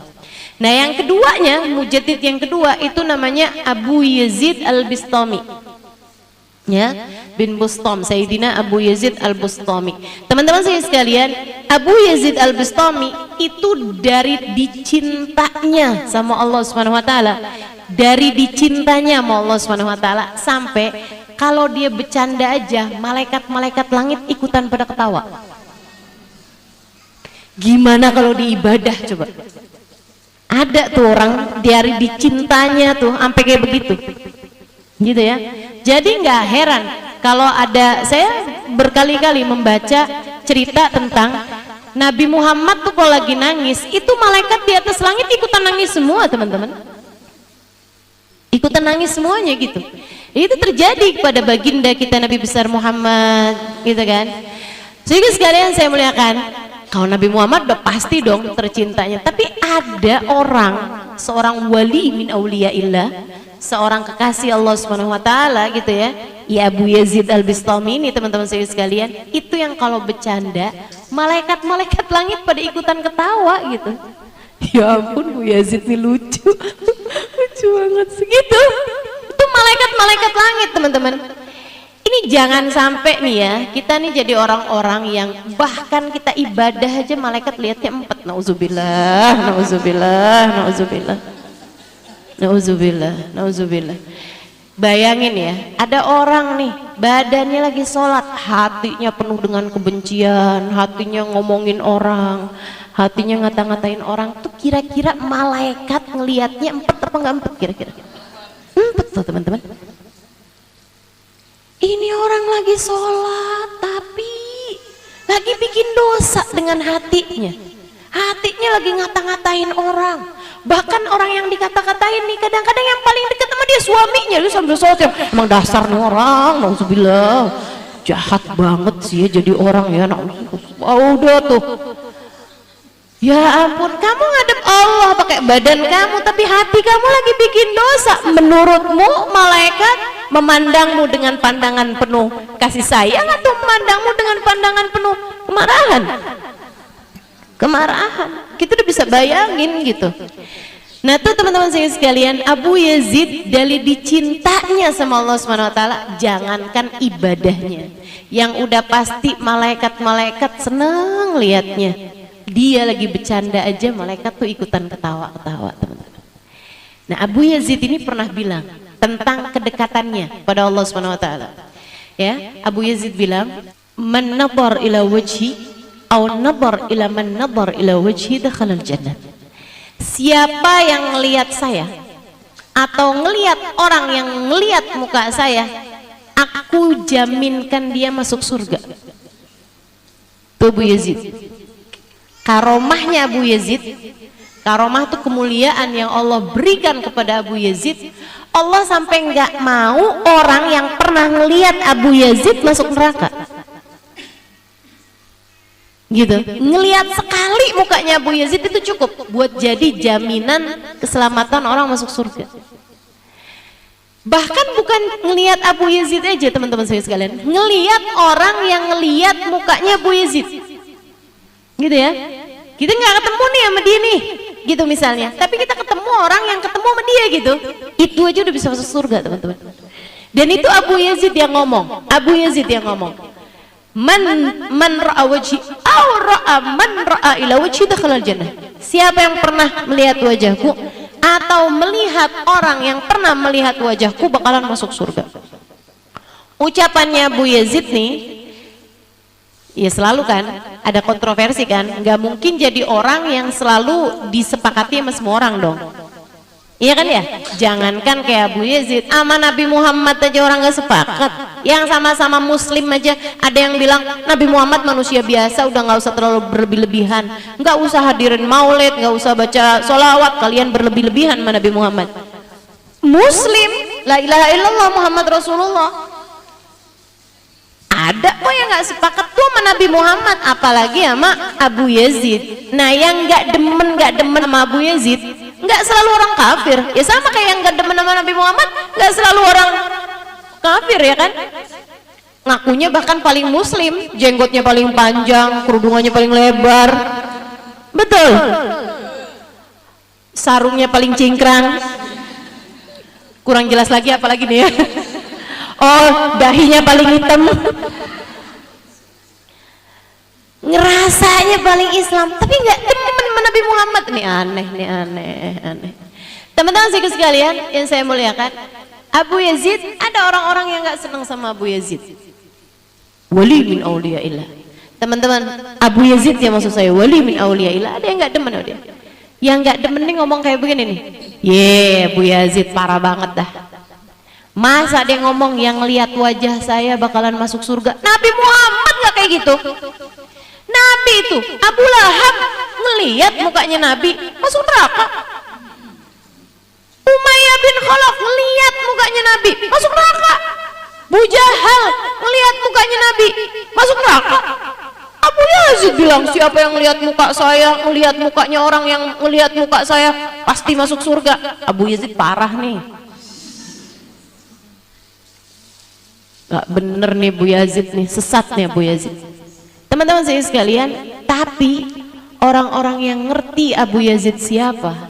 Speaker 1: Nah, yang keduanya, mujaddid yang kedua itu namanya Abu Yazid Al-Bistami. Ya, bin Bustam, Sayyidina Abu Yazid Al-Bustami. Teman-teman saya sekalian, Abu Yazid Al-Bustami itu dari dicintanya sama Allah Subhanahu wa taala. Dari dicintanya sama Allah Subhanahu wa taala sampai kalau dia bercanda aja, malaikat-malaikat langit ikutan pada ketawa. Gimana kalau di ibadah coba? Ada tuh orang dari dicintanya tuh sampai kayak begitu. Gitu ya. Jadi nggak heran kalau ada, saya berkali-kali membaca cerita tentang Nabi Muhammad tuh kalau lagi nangis, itu malaikat di atas langit ikutan nangis semua teman-teman. Ikutan nangis semuanya gitu. Itu terjadi kepada baginda kita Nabi besar Muhammad, gitu kan. Sehingga sekalian saya muliakan, kalau Nabi Muhammad udah pasti dong tercintanya. Tapi ada orang, seorang wali min auliyaillah, seorang kekasih Allah Subhanahu wa taala gitu ya. Ya Abu Yazid Al-Bistami ini teman-teman saya sekalian, itu yang kalau bercanda malaikat-malaikat langit pada ikutan ketawa gitu. Ya ampun, Bu Yazid ini lucu. Lucu banget segitu. Itu malaikat-malaikat langit teman-teman. Ini jangan sampai nih ya, kita nih jadi orang-orang yang bahkan kita ibadah aja malaikat lihatnya empat. Nauzubillah, nauzubillah, nauzubillah. Nauzubillah, nauzubillah. Bayangin ya, ada orang nih badannya lagi sholat, hatinya penuh dengan kebencian, hatinya ngomongin orang, hatinya ngata-ngatain orang. Tuh kira-kira malaikat ngelihatnya empat apa enggak empat kira-kira? Empat tuh teman-teman. Ini orang lagi sholat tapi lagi bikin dosa dengan hatinya. Hatinya lagi ngata-ngatain orang. Bahkan orang yang dikata-katain nih kadang-kadang yang paling dekat sama dia suaminya. Lu sambil sholat ya, emang dasar nih orang, nauzubillah, jahat banget sih ya jadi orang ya. Udah tuh, ya ampun, kamu ngadep Allah pakai badan kamu tapi hati kamu lagi bikin dosa. Menurutmu malaikat memandangmu dengan pandangan penuh kasih sayang atau memandangmu dengan pandangan penuh kemarahan? Kemarahan. Kita udah bisa bayangin gitu. Nah tuh teman-teman saya sekalian, Abu Yazid dari dicintanya sama Allah Subhanahu wa taala, jangankan ibadahnya, yang udah pasti malaikat-malaikat seneng liatnya. Dia lagi bercanda aja malaikat tuh ikutan ketawa-ketawa teman-teman. Nah Abu Yazid ini pernah bilang, tentang kedekatannya pada Allah Subhanahu wa taala. Ya, Abu Yazid bilang, "Man nadhar ila wajhi aw nadhar ila man nadhar ila wajhi dakhala al-jannah." Siapa yang ngelihat saya atau ngelihat orang yang ngelihat muka saya, aku jaminkan dia masuk surga. Tuh Abu Yazid. Karomahnya Abu Yazid, karomah itu kemuliaan yang Allah berikan kepada Abu Yazid. Allah sampai nggak mau orang yang pernah ngelihat Abu Yazid masuk neraka. Gitu, ngelihat sekali mukanya Abu Yazid itu cukup buat jadi jaminan keselamatan orang masuk surga. Bahkan bukan ngelihat Abu Yazid aja teman-teman saya sekalian, ngelihat orang yang ngelihat mukanya Abu Yazid, gitu ya. Kita nggak ketemu nih sama dia nih, gitu misalnya, tapi kita ketemu orang yang ketemu sama dia gitu, itu aja udah bisa masuk surga teman-teman. Dan itu Abu Yazid yang ngomong, Abu Yazid yang ngomong. Man ra'a wajhi aw ra'a man ra'a ila wajhi dakhala al-jannah. Siapa yang pernah melihat wajahku atau melihat orang yang pernah melihat wajahku bakalan masuk surga. Ucapannya Abu Yazid nih, ya selalu kan ada kontroversi kan, nggak mungkin jadi orang yang selalu disepakati sama semua orang dong. Iya kan ya? Jangankan kayak Abu Yazid, sama Nabi Muhammad aja orang gak sepakat. Yang sama-sama muslim aja ada yang bilang Nabi Muhammad manusia biasa, udah gak usah terlalu berlebih-lebihan, gak usah hadirin maulid, gak usah baca sholawat, kalian berlebih-lebihan sama Nabi Muhammad. Muslim, la ilaha illallah Muhammad Rasulullah. Ada kok yang gak sepakat tuh sama Nabi Muhammad, apalagi sama Abu Yazid. Nah yang gak demen sama Abu Yazid, nggak selalu orang kafir, ya sama kayak yang nggak demen sama Nabi Muhammad nggak selalu orang kafir, ya kan? Ngakunya bahkan paling muslim, jenggotnya paling panjang, kerudungannya paling lebar, betul, sarungnya paling cingkrang, kurang jelas lagi apalagi nih ya. Oh, dahinya paling hitam, ngerasanya paling Islam tapi nggak demen sama Nabi Muhammad. Ini aneh. Teman-teman sekalian yang saya muliakan, Abu Yazid, ada orang-orang yang nggak senang sama Abu Yazid, wali min auliyaillah. Teman-teman, Abu Yazid ya maksud saya, wali min auliyaillah. Ada yang nggak demen dia, yang nggak demen nih ngomong kayak begini nih, Abu Yazid parah banget dah. Masa dia ngomong yang lihat wajah saya bakalan masuk surga? Nabi Muhammad nggak kayak gitu. Nabi itu, Abu Lahab ngelihat mukanya Nabi masuk neraka. Umayyah bin Khalaf ngelihat mukanya Nabi masuk neraka. Abu Jahal ngelihat mukanya Nabi masuk neraka. Abu Yazid bilang, siapa yang ngelihat muka saya, ngelihat mukanya orang yang ngelihat muka saya pasti masuk surga. Abu Yazid parah nih. Gak bener nih Abu Yazid nih, sesat nih Abu Yazid. Teman-teman saya sekalian, tapi orang-orang yang ngerti Abu Yazid siapa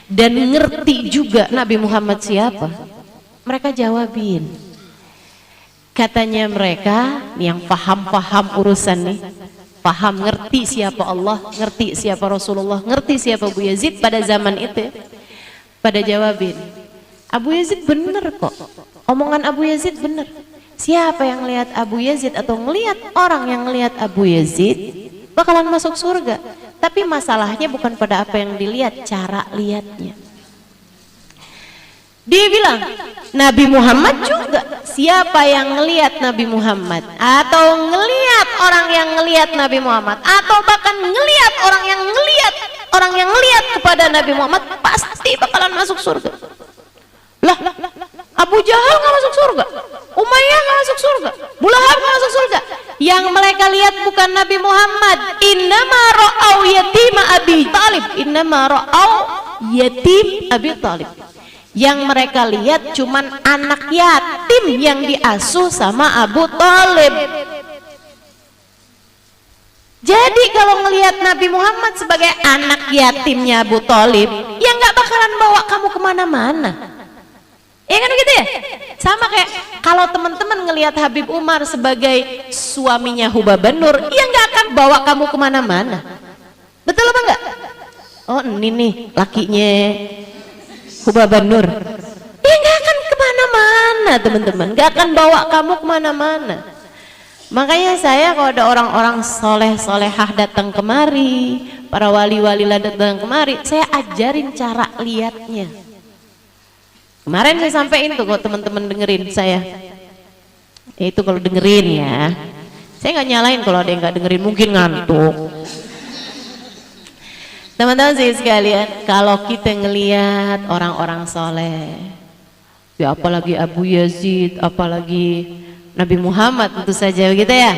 Speaker 1: dan ngerti juga Nabi Muhammad siapa, mereka jawabin. Katanya mereka yang paham urusan nih, paham ngerti siapa Allah, ngerti siapa Rasulullah, ngerti siapa Abu Yazid pada zaman itu, pada jawabin, Abu Yazid bener kok, omongan Abu Yazid bener. Siapa yang lihat Abu Yazid atau ngelihat orang yang ngelihat Abu Yazid bakalan masuk surga. Tapi masalahnya bukan pada apa yang dilihat, cara lihatnya. Dia bilang Nabi Muhammad juga, siapa yang ngelihat Nabi Muhammad atau ngelihat orang yang ngelihat Nabi Muhammad atau bahkan ngelihat orang yang ngelihat kepada Nabi Muhammad pasti bakalan masuk surga. Lah, Abu Jahal nggak masuk surga, Umayyah nggak masuk surga, Abu Lahab nggak masuk surga. Yang mereka lihat bukan Nabi Muhammad. Innama ra'au yatim Abi Talib, innama ra'au yatim Abi Talib. Yang mereka lihat cuman anak yatim yang diasuh sama Abu Talib. Jadi kalau ngelihat Nabi Muhammad sebagai anak yatimnya Abu Talib, ya nggak bakalan bawa kamu kemana-mana. Ya kan begitu ya? Sama kayak kalau teman-teman ngelihat Habib Umar sebagai suaminya Hubaba Nur, ya nggak akan bawa kamu kemana-mana. Betul apa enggak? Oh ini nih lakinya Hubaba Nur, ya nggak akan kemana-mana. kemana-mana teman-teman, gak akan bawa kamu kemana-mana. Makanya saya kalau ada orang-orang soleh-solehah datang kemari, para wali-wali datang kemari, saya ajarin cara lihatnya. Kemarin saya sampaikan tuh kalau teman-teman dengerin saya. Itu kalau dengerin ya. Saya nggak nyalain kalau ada yang nggak dengerin, mungkin ngantuk. Teman-teman saya sekalian, kalau kita ngelihat orang-orang soleh, ya apalagi Abu Yazid, apalagi Nabi Muhammad tentu saja gitu ya.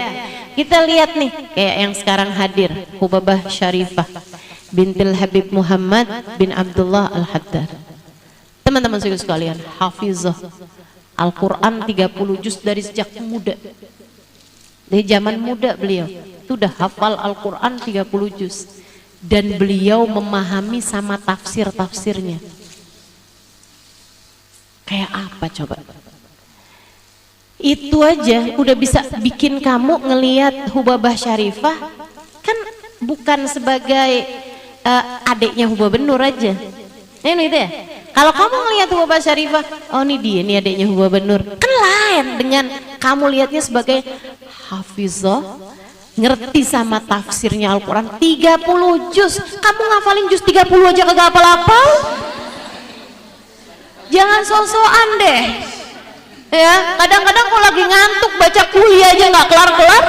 Speaker 1: Kita lihat nih kayak yang sekarang hadir, Hubabah Syarifah bintil Habib Muhammad bin Abdullah Al-Haddad. Teman-teman sekalian, hafizah Al-Quran 30 juz dari sejak muda. Dari zaman muda beliau sudah hafal Al-Quran 30 juz. Dan beliau memahami sama tafsir-tafsirnya. Kayak apa coba? Itu aja udah bisa bikin kamu ngelihat Hubabah Syarifah. Kan bukan sebagai adiknya Hubabah Nur aja. Ini gitu ya. Kalau kamu ngelihat Hubabah Syarifah, oh ini dia, ini adiknya Hubabah Nur. Kan lain dengan kamu lihatnya sebagai hafizah, ngerti sama tafsirnya Al-Quran 30 juz. Kamu ngafalin juz 30 aja kagak hafal-hafal. Jangan sok-sokan deh. Ya, kadang-kadang kalau lagi ngantuk baca kuliah aja nggak kelar-kelar.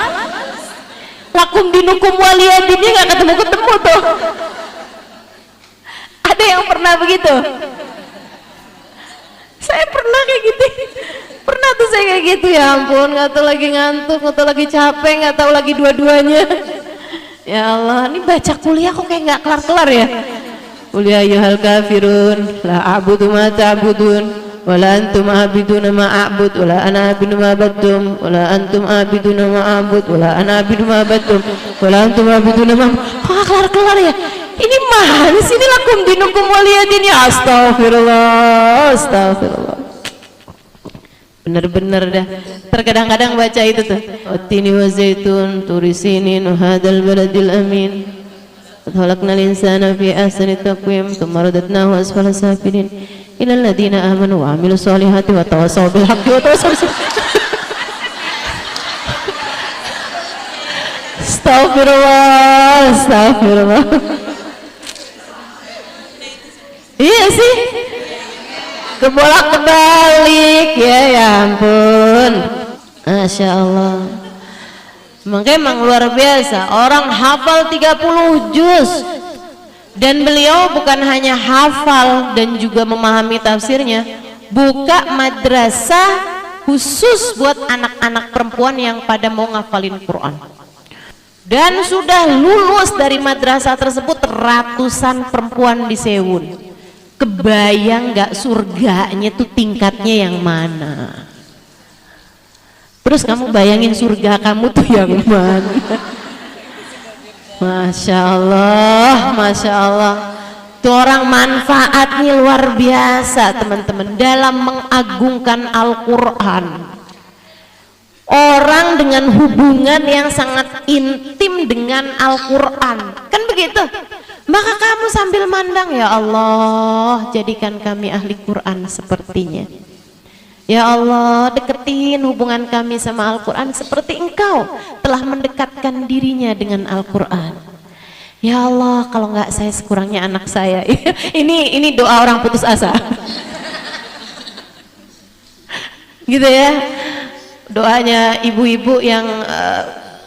Speaker 1: Lakum dinukum waliyadinnya nggak ketemu-ketemu tuh. Ada yang pernah begitu? Saya pernah kayak gitu. Pernah tuh saya kayak gitu, ya ampun, nggak tahu lagi ngantuk, nggak tahu lagi capek, nggak tahu lagi dua-duanya. Ya Allah, ini baca kuliah kok kayak nggak kelar-kelar ya. Kuliah ayyuhal kafirun, la a'budu ma ta'budun, wa la antum a'biduna ma a'bud, wa la ana a'budu ma battum, wa la antum a'biduna ma a'bud, wa la ana a'budu ma battum, wa la antum a'biduna ma. Kok nggak kelar-kelar ya? Ini mana sih, ini lakum dinukum waliyadin, ya astagfirullah, astagfirullah. Bener-bener dah. Terkadang-kadang baca itu tuh. Watini wa zaitun turisinin hadal baladil amin. Khalaqnal insana fi ahsani taqwim, tsumma radadnahu asfala safilin. Ilal ladzina amanu wa 'amilus solihati wa tawassaw bil haqqi wa tawassaw bis sabr. Astagfirullah, astagfirullah. Iya sih, kebolak-balik ya ampun, Masya Allah. Makanya emang luar biasa, orang hafal 30 juz. Dan beliau bukan hanya hafal dan juga memahami tafsirnya, buka madrasah khusus buat anak-anak perempuan yang pada mau ngafalin Quran. Dan sudah lulus dari madrasah tersebut ratusan perempuan di Sewun. Kebayang gak surganya tuh tingkatnya yang mana? Terus kamu bayangin surga kamu tuh yang mana? Masya Allah, Masya Allah. Tuh orang manfaatnya luar biasa teman-teman dalam mengagungkan Al-Quran. Orang dengan hubungan yang sangat intim dengan Al-Quran, kan begitu? Maka kamu sambil mandang, ya Allah, jadikan kami ahli Quran sepertinya. Ya Allah, deketin hubungan kami sama Al-Quran seperti Engkau telah mendekatkan dirinya dengan Al-Quran. Ya Allah, kalau nggak saya sekurangnya anak saya. Ini doa orang putus asa. Gitu ya. Doanya ibu-ibu yang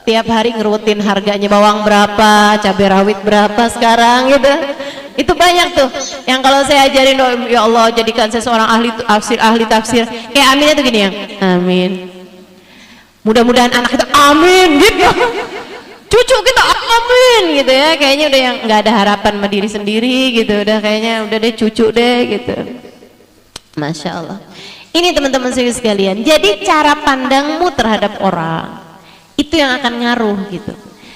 Speaker 1: tiap hari ngerutin harganya bawang berapa, cabai rawit berapa sekarang gitu. Itu banyak tuh yang kalau saya ajarin doa, ya Allah jadikan saya seorang ahli tafsir. Kayak aminnya tuh gini ya, amin. Mudah-mudahan anak kita amin gitu. Cucu kita amin gitu ya. Kayaknya udah yang nggak ada harapan sama diri sendiri gitu. Udah kayaknya udah deh cucu deh gitu. Masya Allah. Ini teman-teman sekalian. Jadi cara pandangmu terhadap orang itu yang akan ngaruh gitu.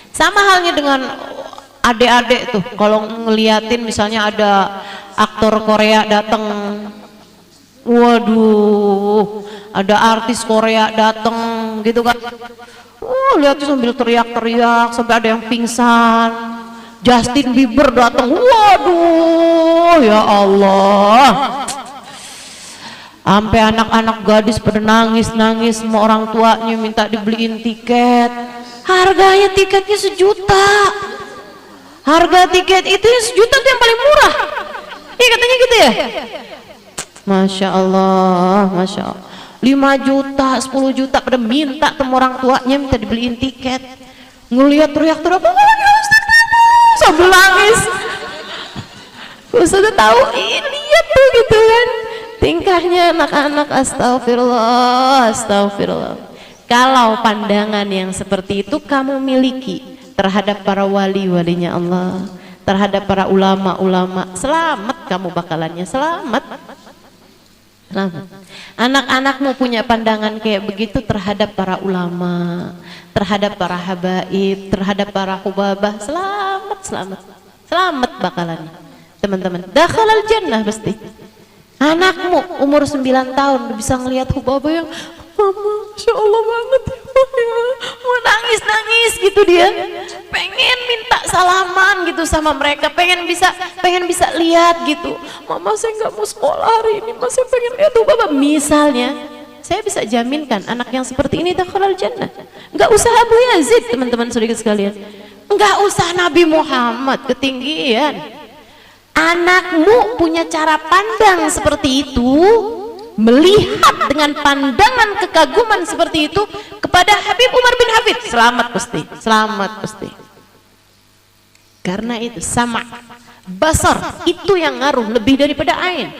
Speaker 1: Sama halnya dengan adik-adik tuh, kalau ngeliatin misalnya ada aktor Korea datang, waduh, ada artis Korea datang gitu kan, lihat tuh sambil teriak-teriak sampai ada yang pingsan. Justin Bieber datang, waduh, ya Allah, Sampai anak-anak gadis pada nangis-nangis, semua orang tuanya minta dibeliin tiket. Harganya tiketnya 1 juta. Harga tiket itu 1 juta itu yang paling murah. Iya katanya gitu ya. Masya Allah, Masya Allah. 5 juta, 10 juta pada minta sama orang tuanya minta dibeliin tiket. Ngelihat teriak-teriak, sambil nangis. Ustaz tahu, lihat tuh gitu kan tingkahnya anak-anak. Astagfirullah, astagfirullah. Kalau pandangan yang seperti itu kamu miliki terhadap para wali-walinya Allah, terhadap para ulama-ulama, selamat kamu bakalannya, selamat. Selamat. Anak-anakmu punya pandangan kayak begitu terhadap para ulama, terhadap para habaib, terhadap para hubabah, selamat, selamat, selamat bakalannya. Teman-teman, dakhalal jannah pasti. Anakmu umur 9 tahun bisa ngelihat hubabah yang mama, Masya Allah banget ya, mau nangis-nangis gitu dia, pengen minta salaman gitu sama mereka, pengen bisa lihat gitu. Mama saya nggak mau sekolah hari ini, masih pengen lihat hubabah. Misalnya, saya bisa jaminkan anak yang seperti ini dakhalal jannah. Nggak usah Abu Yazid, teman-teman sedikit sekalian, nggak usah Nabi Muhammad, ketinggian. Anakmu punya cara pandang seperti itu, melihat dengan pandangan kekaguman seperti itu kepada Habib Umar bin Hafid, selamat pasti, selamat pasti. Karena itu sama basar itu yang ngaruh lebih daripada ain,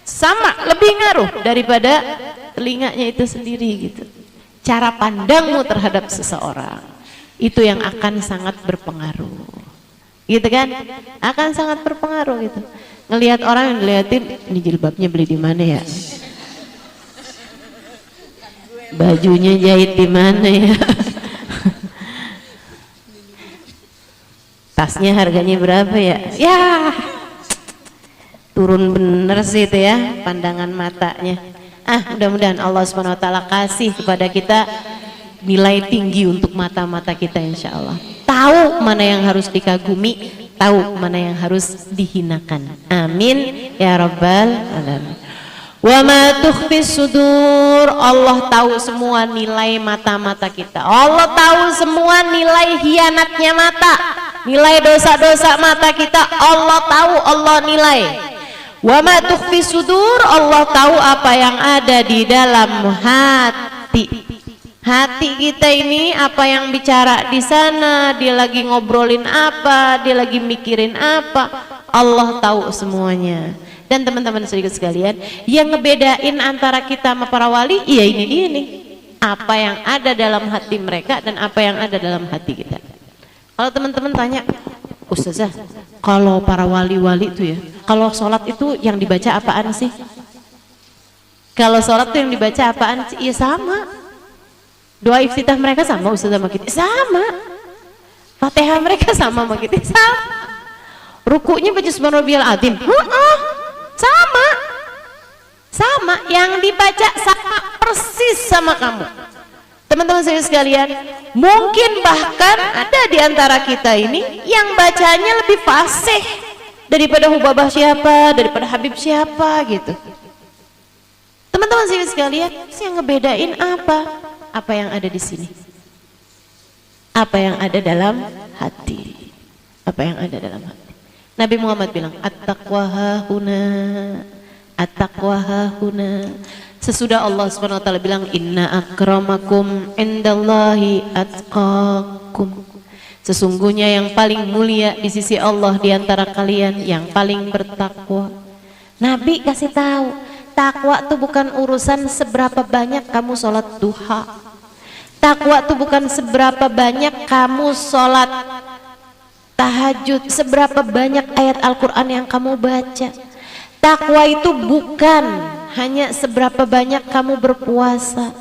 Speaker 1: sama lebih ngaruh daripada telinganya itu sendiri gitu. Cara pandangmu terhadap seseorang itu yang akan sangat berpengaruh. Gitu kan, akan sangat berpengaruh gitu. Ngelihat orang yang dilihatin, ini jilbabnya beli di mana ya, bajunya jahit di mana ya, tasnya harganya berapa ya, ya turun bener sih itu ya pandangan matanya. Mudah-mudahan Allah SWT kasih kepada kita nilai tinggi untuk mata-mata kita, insya Allah. Tahu mana yang harus dikagumi, tahu mana yang harus dihinakan. Amin ya rabbal alamin. Wa ma tukhfis sudur, Allah tahu semua nilai mata-mata kita. Allah tahu semua nilai hianatnya mata, nilai dosa-dosa mata kita. Allah tahu, Allah nilai. Wa ma tukhfis sudur, Allah tahu apa yang ada di dalam hati. Hati kita ini apa yang bicara di sana, dia lagi ngobrolin apa, dia lagi mikirin apa, Allah tahu semuanya. Dan teman-teman sedikit sekalian, yang ngebedain antara kita sama para wali, iya ini dia nih, apa yang ada dalam hati mereka dan apa yang ada dalam hati kita. Kalau teman-teman tanya, Ustazah, kalau para wali-wali itu ya, kalau sholat itu yang dibaca apaan sih? Kalau sholat itu yang dibaca apaan sih? Iya sama. Doa iftitah mereka sama Ustaz sama kita, sama. Fatihah mereka sama kita, sama. Rukunya baca subhanarabbiyal azim, sama. Sama, yang dibaca sama persis sama kamu. Teman-teman sekalian, mungkin bahkan ada di antara kita ini yang bacanya lebih fasih daripada hubabah siapa, daripada Habib siapa gitu. Teman-teman sekalian, yang ngebedain apa? Apa yang ada di sini, apa yang ada dalam hati, apa yang ada dalam hati. Nabi Muhammad bilang, at-taqwa hahuna, at-taqwa hahuna. Sesudah Allah Subhanahu wa taala bilang, inna akramakum indallahi atqakum. Sesungguhnya yang paling mulia di sisi Allah di antara kalian yang paling bertakwa. Nabi kasih tahu, takwa itu bukan urusan seberapa banyak kamu sholat duha. Takwa itu bukan seberapa banyak kamu sholat tahajud, seberapa banyak ayat Al-Quran yang kamu baca. Takwa itu bukan hanya seberapa banyak kamu berpuasa,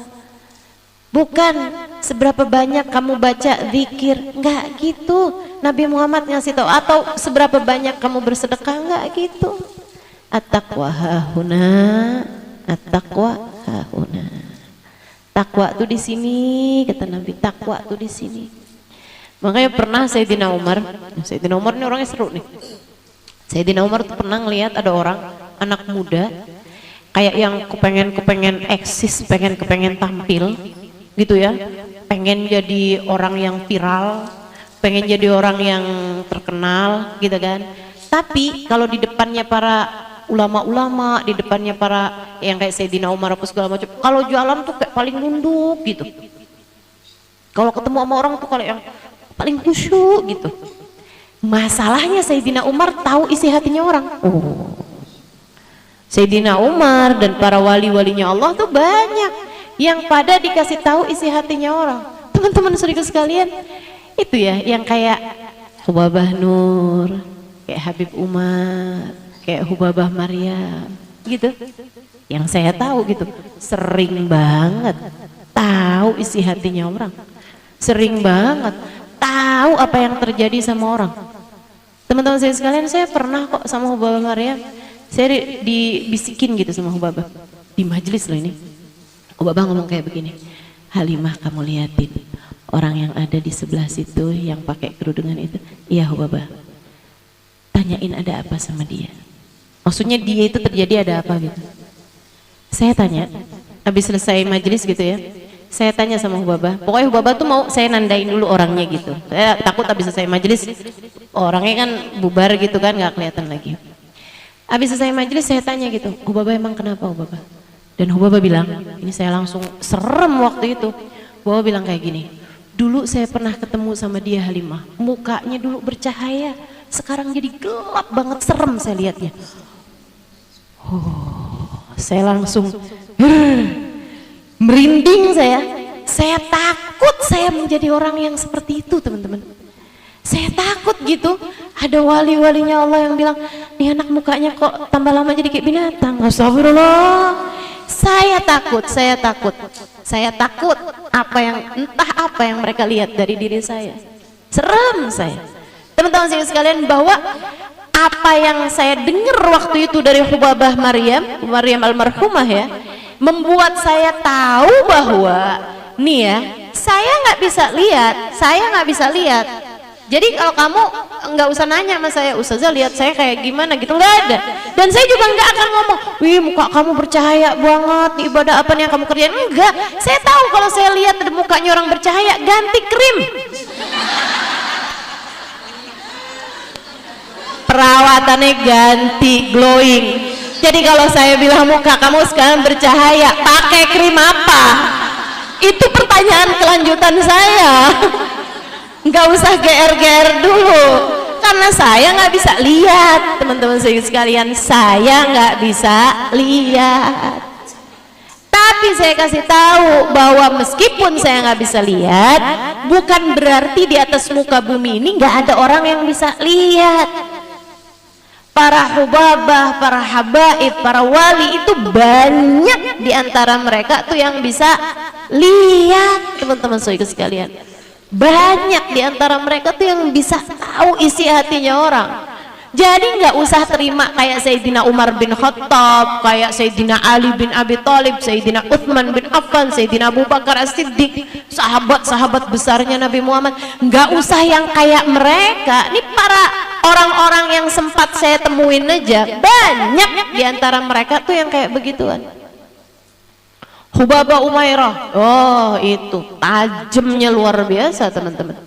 Speaker 1: bukan seberapa banyak kamu baca zikir, enggak gitu. Nabi Muhammad ngasih tahu, atau seberapa banyak kamu bersedekah, enggak gitu. At-taqwa hahuna, at-taqwa hahuna. Takwa tuh di sini, kata Nabi. Takwa tuh di sini. Makanya pernah Sayyidina Umar ini orangnya seru nih. Sayyidina Umar tuh pernah ngelihat ada orang, anak muda, kayak yang kepengen eksis, kepengen tampil gitu ya, pengen jadi orang yang viral, pengen jadi orang yang terkenal gitu kan. Tapi kalau di depannya para ulama-ulama, di depannya para yang kayak Sayyidina Umar apa segala macam, kalau jualan tuh kayak paling nunduk gitu. Kalau ketemu sama orang tuh kalau yang paling khusyuk gitu. Masalahnya Sayyidina Umar tahu isi hatinya orang. Oh, Sayyidina Umar dan para wali-walinya Allah tuh banyak yang pada dikasih tahu isi hatinya orang. Teman-teman saudara sekalian, itu ya yang kayak Hubabah Nur, kayak Habib Umar, kayak Hubabah Maryam gitu. Yang saya tahu gitu, sering banget tahu isi hatinya orang. Sering banget tahu apa yang terjadi sama orang. Teman-teman saya sekalian, saya pernah kok sama Hubabah Maryam, saya dibisikin gitu sama Hubabah di majelis loh ini. Hubabah ngomong kayak begini, Halimah kamu liatin orang yang ada di sebelah situ yang pakai kerudungan itu. Iya Hubabah, tanyain ada apa sama dia. Maksudnya dia itu terjadi ada apa gitu. Saya tanya, habis selesai majelis gitu ya, saya tanya sama Hubabah, pokoknya Hubabah tuh mau saya nandain dulu orangnya gitu. Saya takut habis selesai majelis orangnya kan bubar gitu kan, nggak kelihatan lagi. Habis selesai majelis saya tanya gitu, Hubabah emang kenapa Hubabah? Dan Hubabah bilang, ini saya langsung serem waktu itu. Hubabah bilang kayak gini, dulu saya pernah ketemu sama dia Halimah, mukanya dulu bercahaya, sekarang jadi gelap banget, serem saya lihatnya. Saya langsung merinding saya takut saya menjadi orang yang seperti itu teman-teman. Saya takut gitu, ada wali-walinya Allah yang bilang, nih anak mukanya kok tambah lama jadi kayak binatang. Astagfirullah. Saya takut entah apa yang mereka lihat dari diri saya. Serem saya. Teman-teman sekalian, bahwa apa yang saya dengar waktu itu dari Hubabah Maryam almarhumah ya, membuat saya tahu bahwa nih ya, saya nggak bisa lihat. Jadi kalau kamu nggak usah nanya sama saya, Ustazah lihat saya kayak gimana gitu, nggak ada. Dan saya juga nggak akan ngomong, wih muka kamu bercahaya banget, ibadah apa nih yang kamu kerjain, enggak. Saya tahu kalau saya lihat ada mukanya orang bercahaya, ganti krim, perawatannya ganti glowing. Jadi kalau saya bilang muka kamu sekarang bercahaya, pakai krim apa? Itu pertanyaan kelanjutan saya. Nggak usah GR dulu, karena saya nggak bisa lihat, teman-teman sekalian, saya nggak bisa lihat. Tapi saya kasih tahu bahwa meskipun saya nggak bisa lihat, bukan berarti di atas muka bumi ini nggak ada orang yang bisa lihat. Para hubabah, para habaib, para wali itu banyak di antara mereka tuh yang bisa lihat, teman-teman sekalian. Banyak di antara mereka tuh yang bisa tahu isi hatinya orang. Jadi nggak usah terima kayak Sayyidina Umar bin Khattab, kayak Sayyidina Ali bin Abi Thalib, Sayyidina Uthman bin Affan, Sayyidina Abu Bakar As-Siddiq, sahabat-sahabat besarnya Nabi Muhammad. Nggak usah yang kayak mereka. Ini para orang-orang yang sempat saya temuin aja, banyak di antara mereka tuh yang kayak begituan. Hubabah Umairah, oh itu tajamnya luar biasa teman-teman.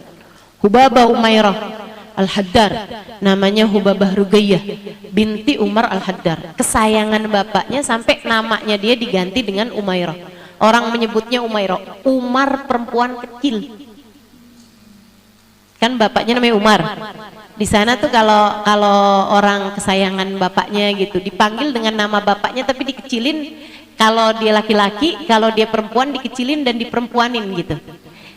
Speaker 1: Hubabah Umairah Al-Haddar, namanya Hubabah Rugayyah binti Umar Al-Haddar, kesayangan bapaknya sampai namanya dia diganti dengan Umairah. Orang menyebutnya Umairah, Umar perempuan kecil. Kan bapaknya namanya Umar. Di sana tuh kalau orang kesayangan bapaknya gitu dipanggil dengan nama bapaknya tapi dikecilin. Kalau dia laki-laki, kalau dia perempuan dikecilin dan diperempuanin gitu.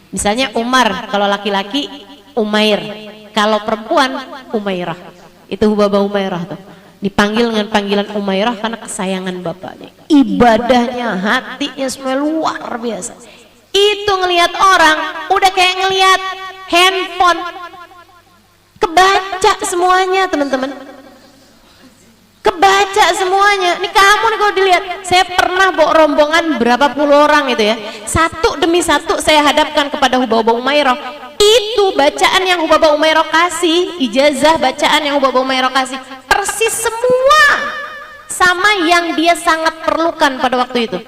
Speaker 1: Misalnya Umar, kalau laki-laki Umair, kalau perempuan Umairah. Itu Hubabah Umairah tuh. Dipanggil dengan panggilan Umairah karena kesayangan bapaknya. Ibadahnya, hatinya semua luar biasa. Itu ngelihat orang udah kayak ngelihat handphone. Kebaca semuanya teman-teman. Kebaca semuanya. Nih kamu nih kalau dilihat, saya pernah bawa rombongan berapa puluh orang itu ya, satu demi satu saya hadapkan kepada Hubabah Umairah. Itu bacaan yang Hubabah Umairah kasih, ijazah bacaan yang Hubabah Umairah kasih persis semua sama yang dia sangat perlukan pada waktu itu.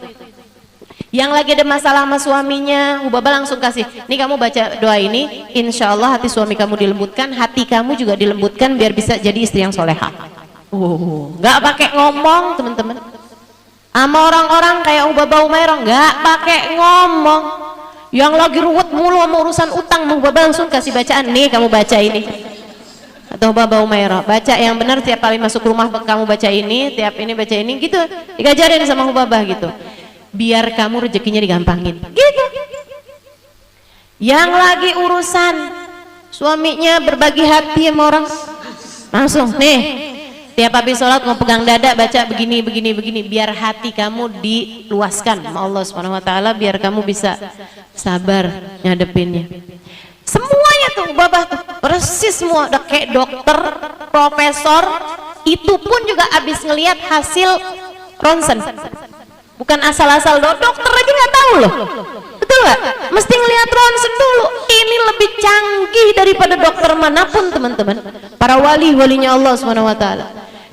Speaker 1: Yang lagi ada masalah sama suaminya, Hubabah langsung kasih, nih kamu baca doa ini, insya Allah hati suami kamu dilembutkan, hati kamu juga dilembutkan biar bisa jadi istri yang soleha. Nggak pakai ngomong teman-teman. Sama orang-orang kayak Hubabah Umairah nggak pakai ngomong. Yang lagi ruwet mulu sama urusan utang, Hubabah langsung kasih bacaan, nih kamu baca ini. Atau Hubabah Umairah, baca yang benar tiap kali masuk rumah kamu baca ini, tiap ini baca ini, gitu. Digajarin sama Hubabah gitu. Biar kamu rezekinya digampangin gitu. Yang lagi urusan suaminya berbagi hati sama orang, langsung nih tiap habis sholat mau pegang dada baca begini biar hati kamu diluaskan sama Allah Subhanahu wa taala, biar kamu bisa sabar ngadepinnya. Semuanya tuh babah tuh persis semua, udah kayak dokter, profesor, itu pun juga habis ngelihat hasil ronsen. Bukan asal-asal dokter aja nggak tahu loh, betul nggak? Mesti ngelihat ronsen dulu. Ini lebih canggih daripada dokter manapun teman-teman. Para walinya Allah Subhanahu Wa Taala.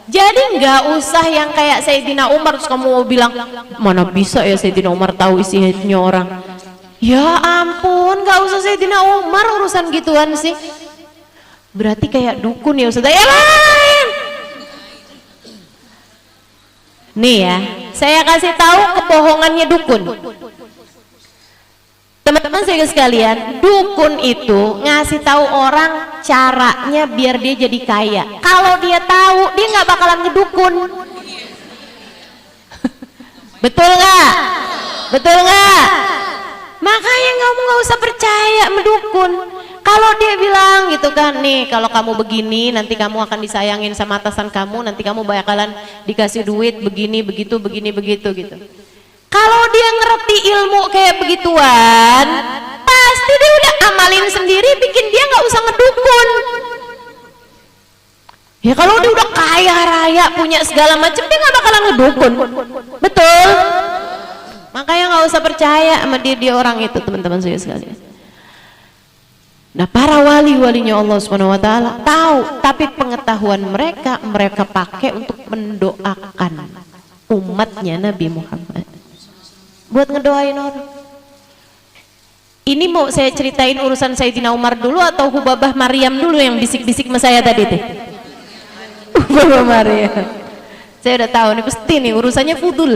Speaker 1: Jadi nggak usah yang kayak Sayyidina Umar terus kamu mau bilang mana bisa ya Sayyidina Umar tahu isi hatinya orang. Ya ampun, nggak usah Sayyidina Umar urusan gituan sih. Berarti kayak dukun ya Ustaz. Ya lain. Nih ya, saya kasih tahu kebohongannya dukun. Teman-teman saya sekalian, dukun itu ngasih tahu orang caranya biar dia jadi kaya. Kalau dia tahu, dia nggak bakalan ngedukun. Betul nggak? Betul nggak? Makanya kamu nggak usah percaya mendukun. Kalau dia bilang gitu kan, nih kalau kamu begini nanti kamu akan disayangin sama atasan kamu, nanti kamu bakalan dikasih duit begini begitu gitu. Kalau dia ngerti ilmu kayak begituan, pasti dia udah amalin sendiri, bikin dia nggak usah ngedukun. Ya kalau dia udah kaya raya punya segala macam, dia nggak bakalan ngedukun. Betul? Makanya nggak usah percaya sama dia orang itu teman-teman saya sekalian. Nah para walinya Allah Subhanahu Wa Taala tahu, tapi pengetahuan mereka pakai untuk mendoakan umatnya Nabi Muhammad, buat ngedoain orang. Ini mau saya ceritain urusan Sayyidina Umar dulu atau Hubabah Maryam dulu yang bisik-bisik sama saya tadi tuh? Hubabah Maryam. Saya udah tahu nih pasti nih urusannya fudul.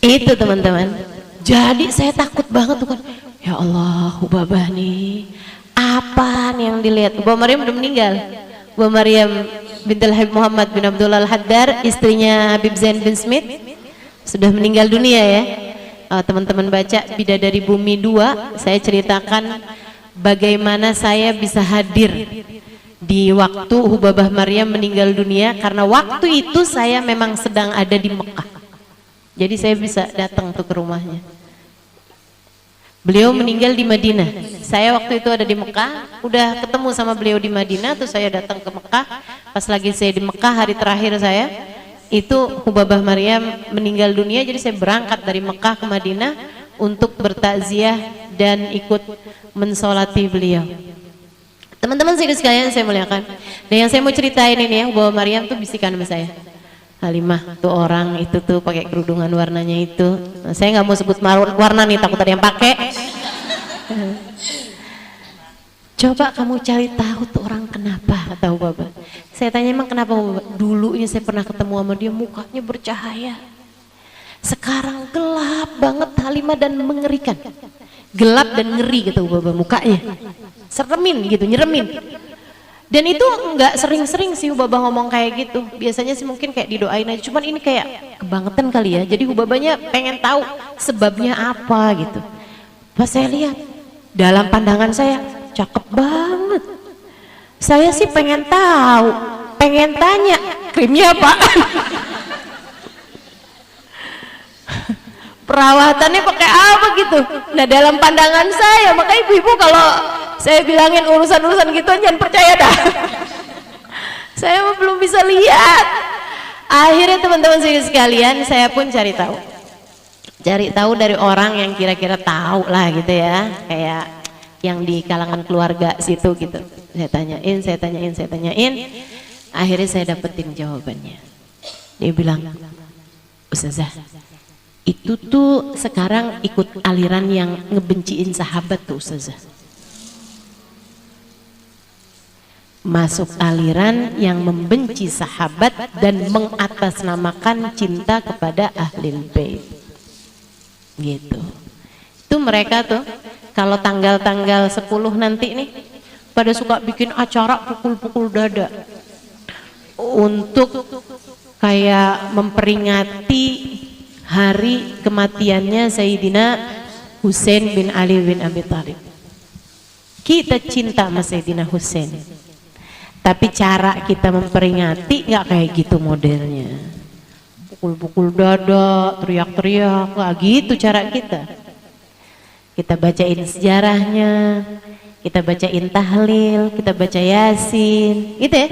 Speaker 1: Itu teman-teman. Jadi saya takut banget tuh kan. Ya Allah, Hubabah nih apa nih yang dilihat? Hubabah Maryam udah meninggal. Hubabah Maryam bintul Habib Muhammad bin Abdullah Al-Haddar, istrinya Habib Zain bin Smith, sudah meninggal dunia ya. Teman-teman baca Bidadari Bumi 2, saya ceritakan bagaimana saya bisa hadir di waktu Hubabah Maryam meninggal dunia, karena waktu itu saya memang sedang ada di Mekah. Jadi saya bisa datang tuh ke rumahnya. Beliau meninggal di Madinah. Saya waktu itu ada di Mekah, udah ketemu sama beliau di Madinah, terus saya datang ke Mekah. Pas lagi saya di Mekah hari terakhir saya, itu Hubabah Maryam meninggal dunia. Jadi saya berangkat dari Mekah ke Madinah untuk bertakziah dan ikut mensolati beliau. Teman-teman sekalian saya muliakan. Dan yang saya mau ceritain ini ya, Hubabah Maryam tuh bisikan sama saya. Halimah tuh orang itu tuh pakai kerudungan warnanya itu. Nah, saya nggak mau sebut warna nih, takut ada yang pakai. Coba kamu cari tahu tuh orang kenapa, kata Hubabah. Saya tanya emang kenapa Hubabah? Dulu ini saya pernah ketemu sama dia, mukanya bercahaya. Sekarang gelap banget Halimah dan mengerikan. Gelap dan ngeri gitu Hubabah mukanya. Seremin gitu, nyeremin. Dan itu nggak sering-sering sih Hubabah ngomong kayak gitu. Biasanya sih mungkin kayak didoain aja. Cuman ini kayak kebangetan kali ya. Jadi Hubabahnya pengen tahu sebabnya apa gitu. Pas saya lihat, dalam pandangan saya cakep banget. Saya sih pengen tahu, pengen tanya krimnya apa. Perawatannya pakai apa gitu. Nah dalam pandangan saya, maka ibu-ibu kalau saya bilangin urusan-urusan gitu jangan percaya dah. Saya belum bisa lihat. Akhirnya teman-teman sekalian, saya pun cari tahu dari orang yang kira-kira tahu lah gitu ya, kayak yang di kalangan keluarga situ gitu. Saya tanyain. Akhirnya saya dapetin jawabannya. Dia bilang, Ustazah, itu tuh sekarang ikut aliran yang ngebenciin sahabat tuh Ustazah. Masuk aliran yang membenci sahabat dan mengatasnamakan cinta kepada ahlul bait. Gitu. Itu mereka tuh kalau tanggal-tanggal 10 nanti nih pada suka bikin acara pukul-pukul dada untuk kayak memperingati hari kematiannya Sayyidina Husain bin Ali bin Abi Thalib. Kita cinta sama Sayyidina Husain, tapi cara kita memperingati nggak kayak gitu modelnya. Pukul-pukul dada, teriak-teriak, nggak gitu cara kita. Kita bacain sejarahnya, kita bacain tahlil, kita baca yasin, gitu ya.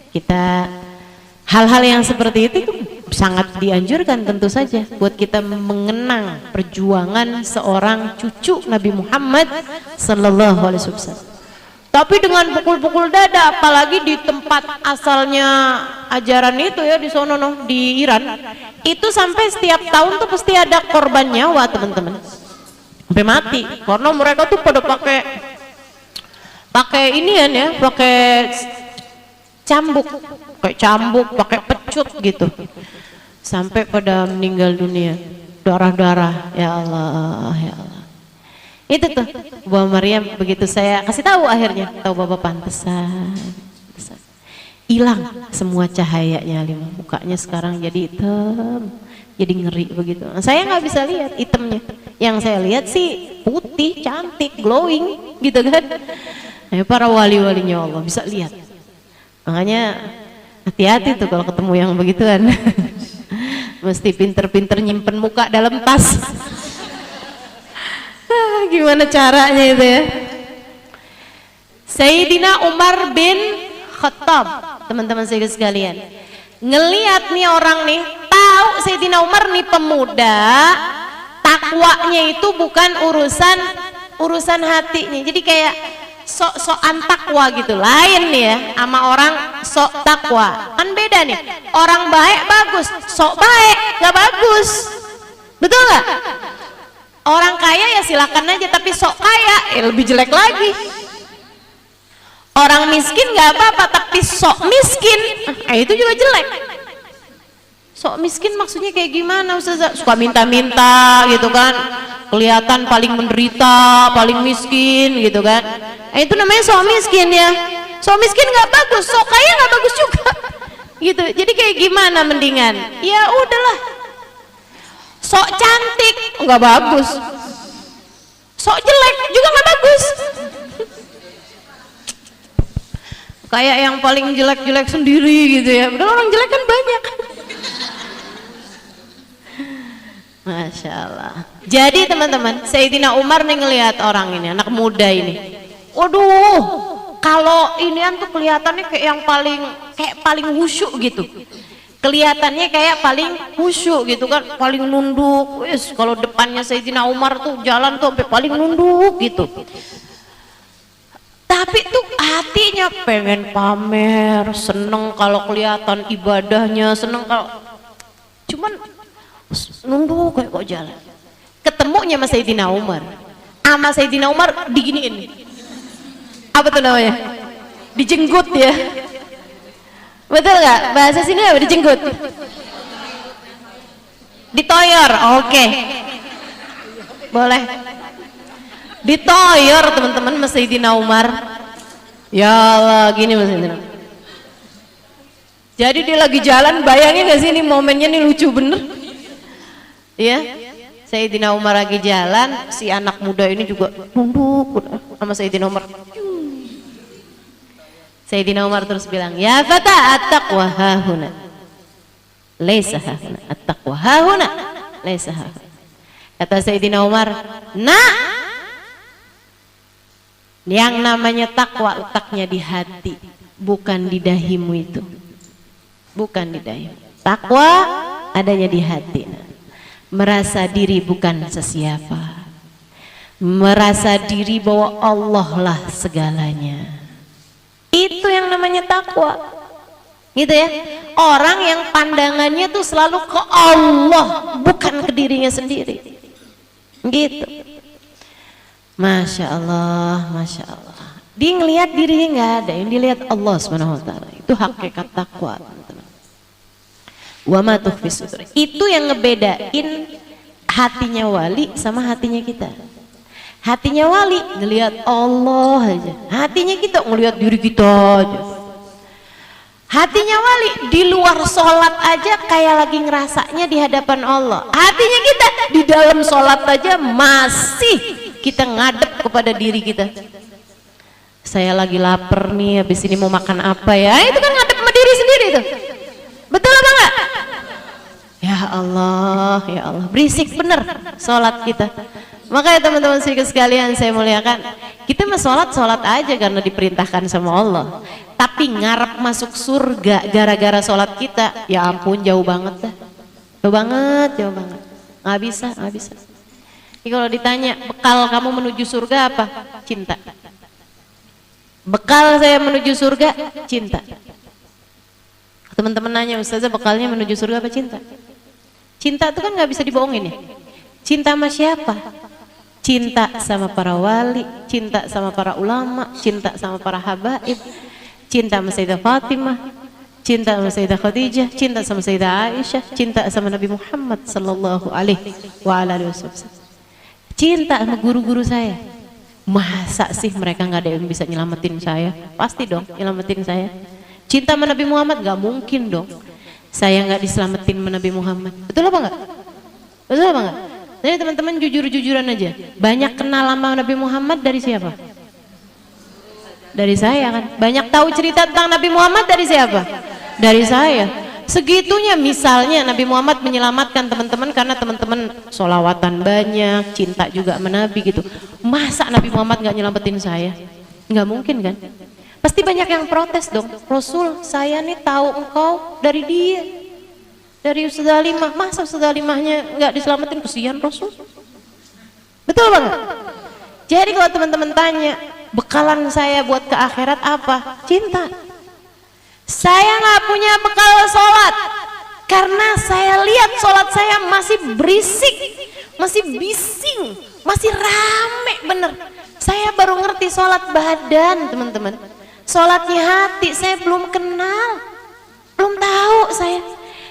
Speaker 1: Kita hal-hal yang seperti itu tuh sangat dianjurkan tentu saja buat kita mengenang perjuangan seorang cucu Nabi Muhammad sallallahu alaihi wasallam. Tapi dengan pukul-pukul dada, apalagi di tempat asalnya ajaran itu ya di sono di Iran, itu sampai setiap tahun tuh pasti ada korban nyawa teman-teman, sampai mati karena mereka tuh pada pakai inian ya, pakai cambuk, pakai pecut gitu, sampai pada meninggal dunia, darah-darah, ya Allah, ya Allah. Itu tuh Bu Maryam, begitu saya kasih tahu akhirnya, tahu Bapak pantesan hilang semua cahayanya, mukanya sekarang jadi hitam, jadi ngeri begitu. Saya nggak bisa lihat hitamnya, yang saya lihat sih putih, cantik, glowing gitu kan. Para wali-walinya Allah bisa lihat. Makanya hati-hati tuh kalau ketemu yang begituan. Mesti pinter-pinter nyimpen muka dalam tas. Gimana caranya itu ya? Sayyidina Umar bin Khattab, teman-teman saya sekalian, ngelihat nih orang nih, tahu Sayyidina Umar nih pemuda, takwanya itu bukan urusan hatinya. Jadi kayak sok-sokan takwa gitu, lain nih ya sama orang sok takwa, kan beda nih. Orang baik bagus, sok baik gak bagus, betul nggak? Orang kaya ya silakan aja, tapi sok kaya lebih jelek lagi. Orang miskin nggak apa-apa, tapi sok miskin itu juga jelek. Sok miskin maksudnya kayak gimana Ustazah? Suka minta-minta gitu kan, kelihatan paling menderita, paling miskin gitu kan. Itu namanya sok miskin ya. Sok miskin nggak bagus, sok kaya nggak bagus juga gitu. Jadi kayak gimana mendingan? Ya udahlah, sok cantik nggak bagus, sok jelek juga nggak bagus. Kayak yang paling jelek-jelek sendiri gitu ya. Padahal orang jelek kan banyak. Masya Allah. Jadi teman-teman, Sayyidina Umar nih ngelihat orang ini, anak muda ini. Waduh, kalau inian tuh kelihatannya kayak paling khusyuk gitu. Kelihatannya kayak paling khusyuk gitu kan, paling nunduk. Wes, kalau depannya Sayyidina Umar tuh jalan tuh sampai paling nunduk gitu. Tapi tuh hatinya pengen pamer, seneng kalau kelihatan ibadahnya, seneng kalau cuman nunduk kayak kok jalan. Ketemunya sama Sayyidina Umar diginiin. Apa tuh namanya? Dijenggut ya. Betul nggak? Bahasa sini apa dijenggut? Ditoyor, oke. Boleh. Ditoyor teman-teman Mas Sayyidina Umar. Ya Allah, gini Mas Sayyidina. Jadi dia lagi jalan, bayangin gak sih ini momennya nih lucu bener. Iya, Sayyidina Umar lagi jalan, si anak muda ini juga nunduk sama Sayyidina Umar. Sayyidina Umar terus bilang, ya fata at-taqwa hahuna laisa hahuna, at-taqwa hahuna laisa hahuna. Kata Sayyidina Umar, nah, yang namanya takwa letaknya di hati, bukan di dahimu itu. Bukan di dahimu. Takwa adanya di hati. Merasa diri bukan sesiapa. Merasa diri bahwa Allah lah segalanya. namanya takwa. Gitu ya. Orang yang pandangannya tuh selalu ke Allah, bukan ke dirinya sendiri. Gitu. Masya Allah, Masya Allah. Dia ngelihat dirinya nggak ada, yang dilihat Allah Subhanahu wa taala. Itu hakikat takwa, teman-teman. Wa ma tukhfi sudur. Itu yang ngebedain hatinya wali sama hatinya kita. Hatinya wali ngelihat Allah aja. Hatinya kita ngelihat diri kita aja. Hatinya wali di luar sholat aja kayak lagi ngerasanya di hadapan Allah. Hatinya kita di dalam sholat aja masih kita ngadep kepada diri kita. Saya lagi lapar nih, habis ini mau makan apa ya? Itu kan ngadep sama diri sendiri tuh. Betul apa enggak? Ya Allah, ya Allah, berisik bener sholat kita. Makanya teman-teman sekalian saya muliakan, kita mah sholat aja karena diperintahkan sama Allah. Tapi ngarep masuk surga gara-gara sholat kita, ya ampun jauh banget dah. Jauh banget, jauh banget. Nggak bisa, nggak bisa. Jadi kalau ditanya, bekal kamu menuju surga apa? Cinta. Bekal saya menuju surga, cinta. Teman-teman nanya, Ustazah bekalnya menuju surga apa cinta? Cinta itu kan nggak bisa dibohongin ya. Cinta sama siapa? Cinta sama para wali, cinta sama para ulama, cinta sama para habaib, cinta sama Sayyidah Fatimah, cinta sama Sayyidah Khadijah, cinta sama Sayyidah Aisyah, cinta sama Nabi Muhammad sallallahu alaihi wasallam. Cinta sama guru-guru saya. Masa sih mereka nggak ada yang bisa nyelamatin saya? Pasti dong nyelamatin saya. Cinta sama Nabi Muhammad nggak mungkin dong saya nggak diselamatin sama Nabi Muhammad. Betul apa nggak? Betul apa nggak? Jadi teman-teman jujur-jujuran aja. Banyak kenal sama Nabi Muhammad dari siapa? Dari saya kan. Banyak tahu cerita tentang Nabi Muhammad dari siapa? Dari saya. Segitunya misalnya Nabi Muhammad menyelamatkan teman-teman karena teman-teman sholawatan banyak, cinta juga sama Nabi gitu. Masa Nabi Muhammad nggak nyelamatin saya? Nggak mungkin kan? Pasti banyak yang protes dong. Rasul, saya nih tahu engkau dari dia. Dari Ustazah Halimah, masa Ustazah Halimahnya nggak diselamatin, kesian Rasul. Betul banget. Jadi kalau teman-teman tanya, bekalan saya buat ke akhirat apa? Cinta. Saya nggak punya bekal sholat karena saya lihat sholat saya masih berisik, masih bising, masih rame bener. Saya baru ngerti sholat badan, teman-teman. Sholatnya hati saya belum kenal, belum tahu saya.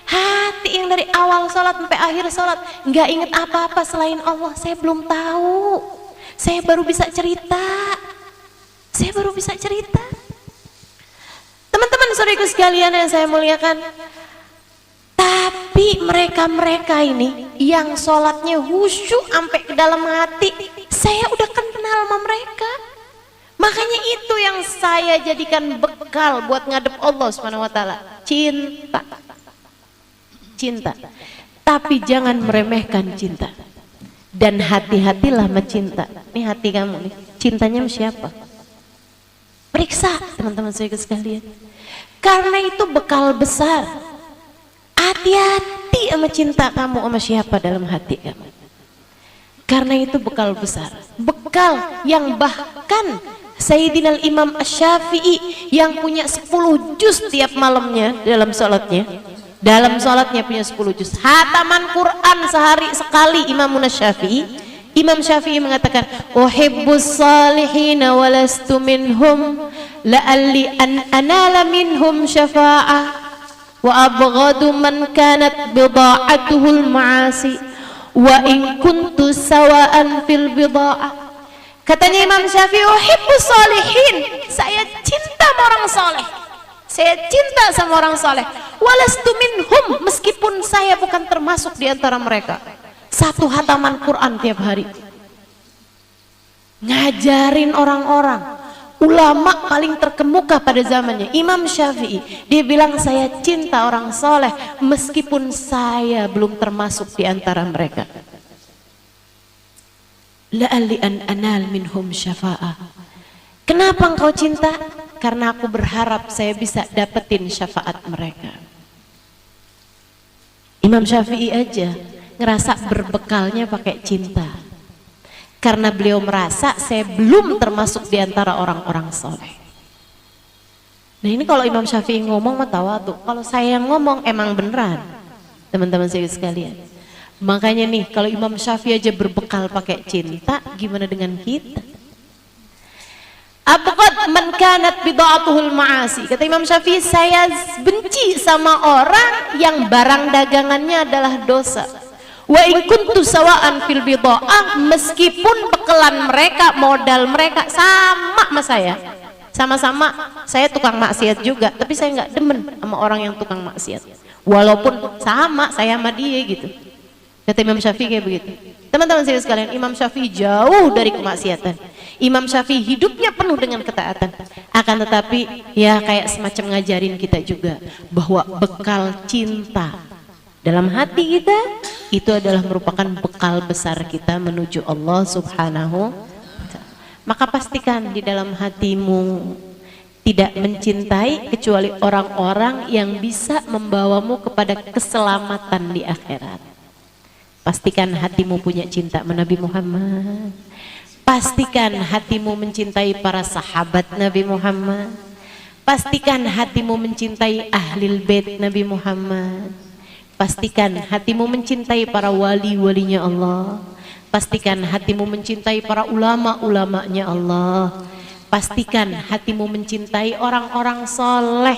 Speaker 1: Hati yang dari awal sholat sampai akhir sholat nggak inget apa-apa selain Allah, saya belum tahu. Saya baru bisa cerita. Saya baru bisa cerita. Teman-teman saudaraku sekalian yang saya muliakan, tapi mereka-mereka ini yang sholatnya khusyuk sampai ke dalam hati, saya udah kenal sama mereka. Makanya itu yang saya jadikan bekal buat ngadep Allah Subhanahu wa taala. Cinta. Cinta, tapi jangan meremehkan cinta. Dan hati-hatilah mencinta. Ini hati kamu nih, cintanya sama siapa? Periksa teman-teman saya sekalian. Karena itu bekal besar. Hati-hati sama cinta kamu sama siapa dalam hati kamu. Karena itu bekal besar. Bekal yang bahkan Sayyidina Imam Asy-Syafi'i yang punya 10 juz tiap malamnya dalam sholatnya. Dalam sholatnya punya 10 juz. Hataman Quran sehari sekali Imam Syafi'i. Imam Syafi'i mengatakan, "Uhibbus salihina walastu minhum la'alli an anala minhum syafa'ah wa abghadu man kanat bida'atuhul ma'asi wa in kuntu sawa'an fil bida'ah." Katanya Imam Syafi'i, "Uhibbus salihin." Saya cinta sama orang soleh. Saya cinta sama orang soleh. Walastu minhum, meskipun saya bukan termasuk di antara mereka. Satu hataman Quran tiap hari. Ngajarin orang-orang. Ulama paling terkemuka pada zamannya, Imam Syafi'i. Dia bilang saya cinta orang soleh meskipun saya belum termasuk di antara mereka. La'alli an anal minhum syafa'ah. Kenapa engkau cinta? Karena aku berharap saya bisa dapetin syafaat mereka. Imam Syafi'i aja ngerasa berbekalnya pakai cinta. Karena beliau merasa saya belum termasuk di antara orang-orang soleh. Nah ini kalau Imam Syafi'i ngomong mah tawadu. Kalau saya yang ngomong emang beneran, teman-teman saya sekalian. Makanya nih kalau Imam Syafi'i aja berbekal pakai cinta, gimana dengan kita? Abghad man kanat bid'atuhul ma'asi. Kata Imam Syafi'i, saya benci sama orang yang barang dagangannya adalah dosa. Wa in kuntu sawa'an fil bid'ah, meskipun bekelan mereka, modal mereka sama saya. Sama-sama saya tukang maksiat juga, tapi saya nggak demen sama orang yang tukang maksiat. Walaupun sama saya sama dia gitu. Kata Imam Syafi'i kayak begitu. Teman-teman sekalian, Imam Syafi'i jauh dari kemaksiatan. Imam Syafi'i hidupnya penuh dengan ketaatan. Akan tetapi ya kayak semacam ngajarin kita juga bahwa bekal cinta dalam hati kita itu adalah merupakan bekal besar kita menuju Allah Subhanahu. Maka pastikan di dalam hatimu tidak mencintai kecuali orang-orang yang bisa membawamu kepada keselamatan di akhirat. Pastikan hatimu punya cinta sama Nabi Muhammad. Pastikan hatimu mencintai para sahabat Nabi Muhammad. Pastikan hatimu mencintai ahlul bait Nabi Muhammad. Pastikan hatimu mencintai para wali-walinya Allah. Pastikan hatimu mencintai para ulama-ulamanya Allah. Pastikan hatimu mencintai orang-orang soleh,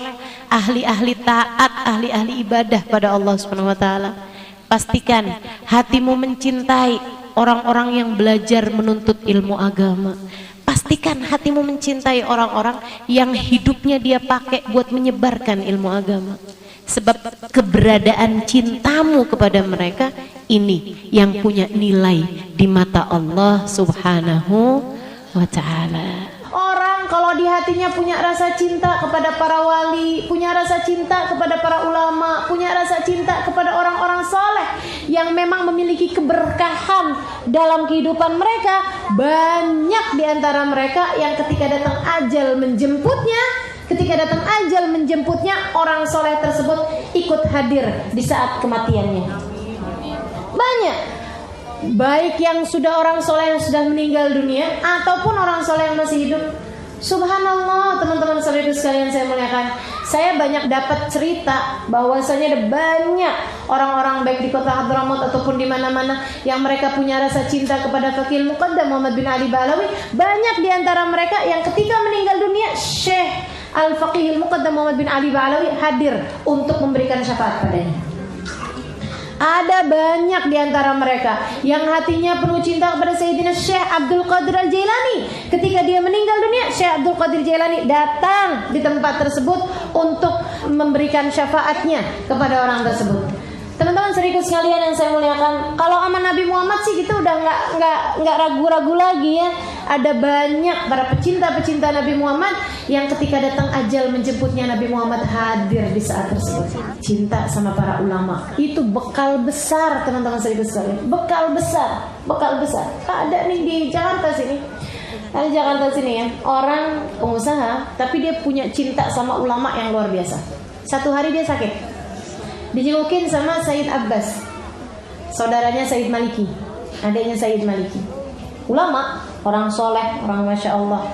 Speaker 1: ahli-ahli taat, ahli-ahli ibadah pada Allah Subhanahu wa taala. Pastikan hatimu mencintai orang-orang yang belajar menuntut ilmu agama. Pastikan hatimu mencintai orang-orang yang hidupnya dia pakai buat menyebarkan ilmu agama. Sebab keberadaan cintamu kepada mereka ini yang punya nilai di mata Allah Subhanahu wa ta'ala. Orang kalau di hatinya punya rasa cinta kepada para wali, punya rasa cinta kepada para ulama, punya rasa cinta kepada orang-orang soleh yang memang memiliki keberkahan dalam kehidupan mereka, banyak di antara mereka yang ketika datang ajal menjemputnya, orang soleh tersebut ikut hadir di saat kematiannya. Banyak, baik yang sudah orang soleh yang sudah meninggal dunia ataupun orang soleh yang masih hidup. Subhanallah, teman-teman saudara sekalian saya muliakan. Saya banyak dapat cerita bahwasanya ada banyak orang-orang baik di kota Hadramaut ataupun di mana-mana yang mereka punya rasa cinta kepada Faqih Muqaddam Muhammad bin Ali Ba'alawi. Banyak di antara mereka yang ketika meninggal dunia, Syekh Al-Faqih Muqaddam Muhammad bin Ali Ba'alawi hadir untuk memberikan syafaat padanya. Ada banyak di antara mereka yang hatinya penuh cinta kepada Sayyidina Syekh Abdul Qadir Al-Jailani. Ketika dia meninggal dunia, Syekh Abdul Qadir Jailani datang di tempat tersebut untuk memberikan syafaatnya kepada orang tersebut. Teman-teman serius sekalian yang saya muliakan, kalau aman Nabi Muhammad sih kita udah nggak ragu-ragu lagi ya. Ada banyak para pecinta-pecinta Nabi Muhammad yang ketika datang ajal menjemputnya Nabi Muhammad hadir di saat tersebut. Cinta sama para ulama itu bekal besar, teman-teman serius sekalian. Bekal besar. Ada nih di Jakarta sini. Ada Jakarta sini ya, orang pengusaha tapi dia punya cinta sama ulama yang luar biasa. Satu hari dia sakit, dijengukin sama Sayyid Abbas, saudaranya Sayyid Maliki, adiknya Sayyid Maliki, ulama, orang soleh, orang masya Allah.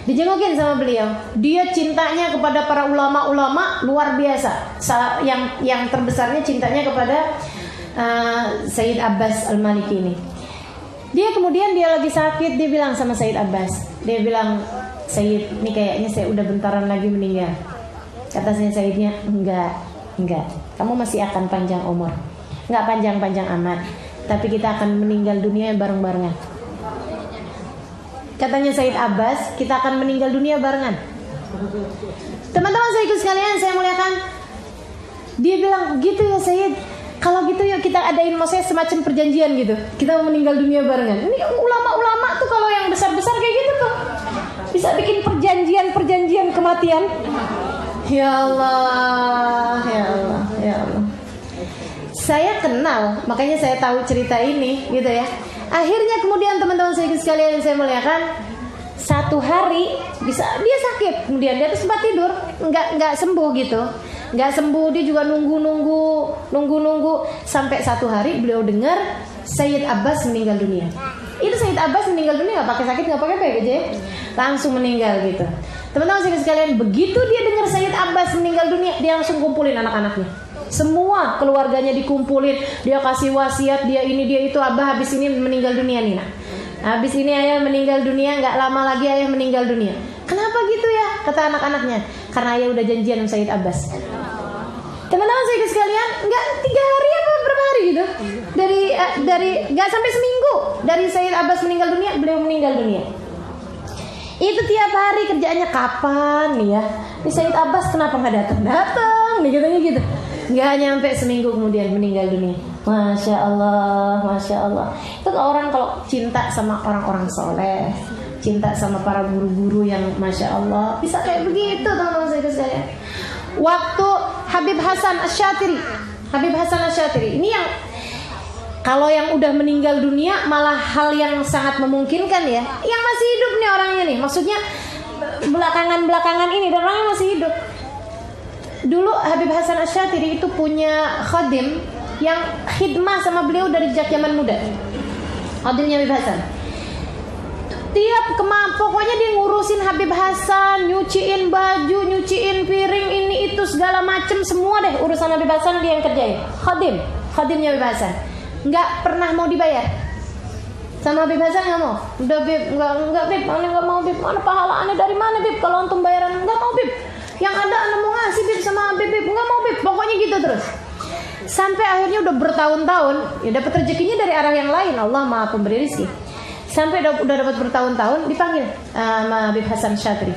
Speaker 1: Dijengukin sama beliau, dia cintanya kepada para ulama-ulama luar biasa. Yang terbesarnya cintanya kepada Sayyid Abbas Al-Maliki ini. Dia kemudian dia lagi sakit, dia bilang sama Sayyid Abbas, dia bilang, Sayyid, ini kayaknya saya udah bentaran lagi meninggal. Kata Sayyidnya, enggak, kamu masih akan panjang umur. Enggak panjang-panjang amat, tapi kita akan meninggal dunia bareng-barengan. Katanya Sayyid Abbas, kita akan meninggal dunia barengan. Teman-teman saya ikut sekalian, saya muliakan. Dia bilang, gitu ya Sayyid, kalau gitu yuk kita adain maksudnya semacam perjanjian gitu. Kita mau meninggal dunia barengan. Ini ulama-ulama tuh kalau yang besar-besar kayak gitu tuh bisa bikin perjanjian kematian. Ya Allah. Saya kenal, makanya saya tahu cerita ini gitu ya. Akhirnya kemudian teman-teman saya sekalian yang saya muliakan, satu hari bisa dia sakit, kemudian dia tuh sempat tidur, nggak sembuh gitu. Nggak sembuh, dia juga nunggu sampai satu hari beliau dengar Sayyid Abbas meninggal dunia. Itu Sayyid Abbas meninggal dunia nggak pakai sakit, nggak pakai apa aja, langsung meninggal gitu.
Speaker 2: Teman-teman sekalian, begitu dia dengar Sayyid Abbas meninggal dunia, dia langsung kumpulin anak-anaknya. Semua keluarganya dikumpulin, dia kasih wasiat, dia ini dia itu. Abah habis ini meninggal dunia nih nak. Habis ini ayah meninggal dunia, nggak lama lagi ayah meninggal dunia. Kenapa gitu ya? Kata anak-anaknya, karena ayah udah janjian sama Sayyid Abbas. Teman-teman sekalian, nggak 3 hari apa berapa hari gitu? Dari nggak sampai seminggu dari Sayyid Abbas meninggal dunia, beliau meninggal dunia. Itu tiap hari kerjaannya kapan nih ya? Ini Sayyid Abbas kenapa nggak datang nih katanya gitu. Nggak nyampe seminggu kemudian meninggal dunia. Masya Allah, Masya Allah. Itu orang kalau cinta sama orang-orang soleh, cinta sama para guru-guru yang Masya Allah, bisa kayak begitu teman-teman saya sekalian. Waktu Habib Hasan Asy-Syatiri, ini yang kalau yang udah meninggal dunia malah hal yang sangat memungkinkan ya. Yang masih hidup nih orangnya nih, maksudnya belakangan ini dan orangnya masih hidup. Dulu Habib Hasan Asy-Syatiri itu punya khadim yang khidmah sama beliau dari zaman muda. Khadimnya Habib Hasan. Pokoknya dia ngurusin Habib Hasan, nyuciin baju, nyuciin piring, ini itu segala macem semua deh urusan Habib Hasan dia yang kerjain. Khadimnya Habib Hasan. Nggak pernah mau dibayar. Sama Habib Hasan nggak mau. Udah Bib, nggak Bib, aneh nggak mau Bib. Mana pahala aneh dari mana Bib? Kalau antum bayaran nggak mau Bib. Yang ada aneh mau ngasih Bib sama Bib, nggak mau Bib. Pokoknya gitu terus. Sampai akhirnya udah bertahun-tahun, ya dapat rezekinya dari arah yang lain. Allah Maha Pemberi rezeki. Sampai udah dapat bertahun-tahun dipanggil sama Habib Hasan Syatri.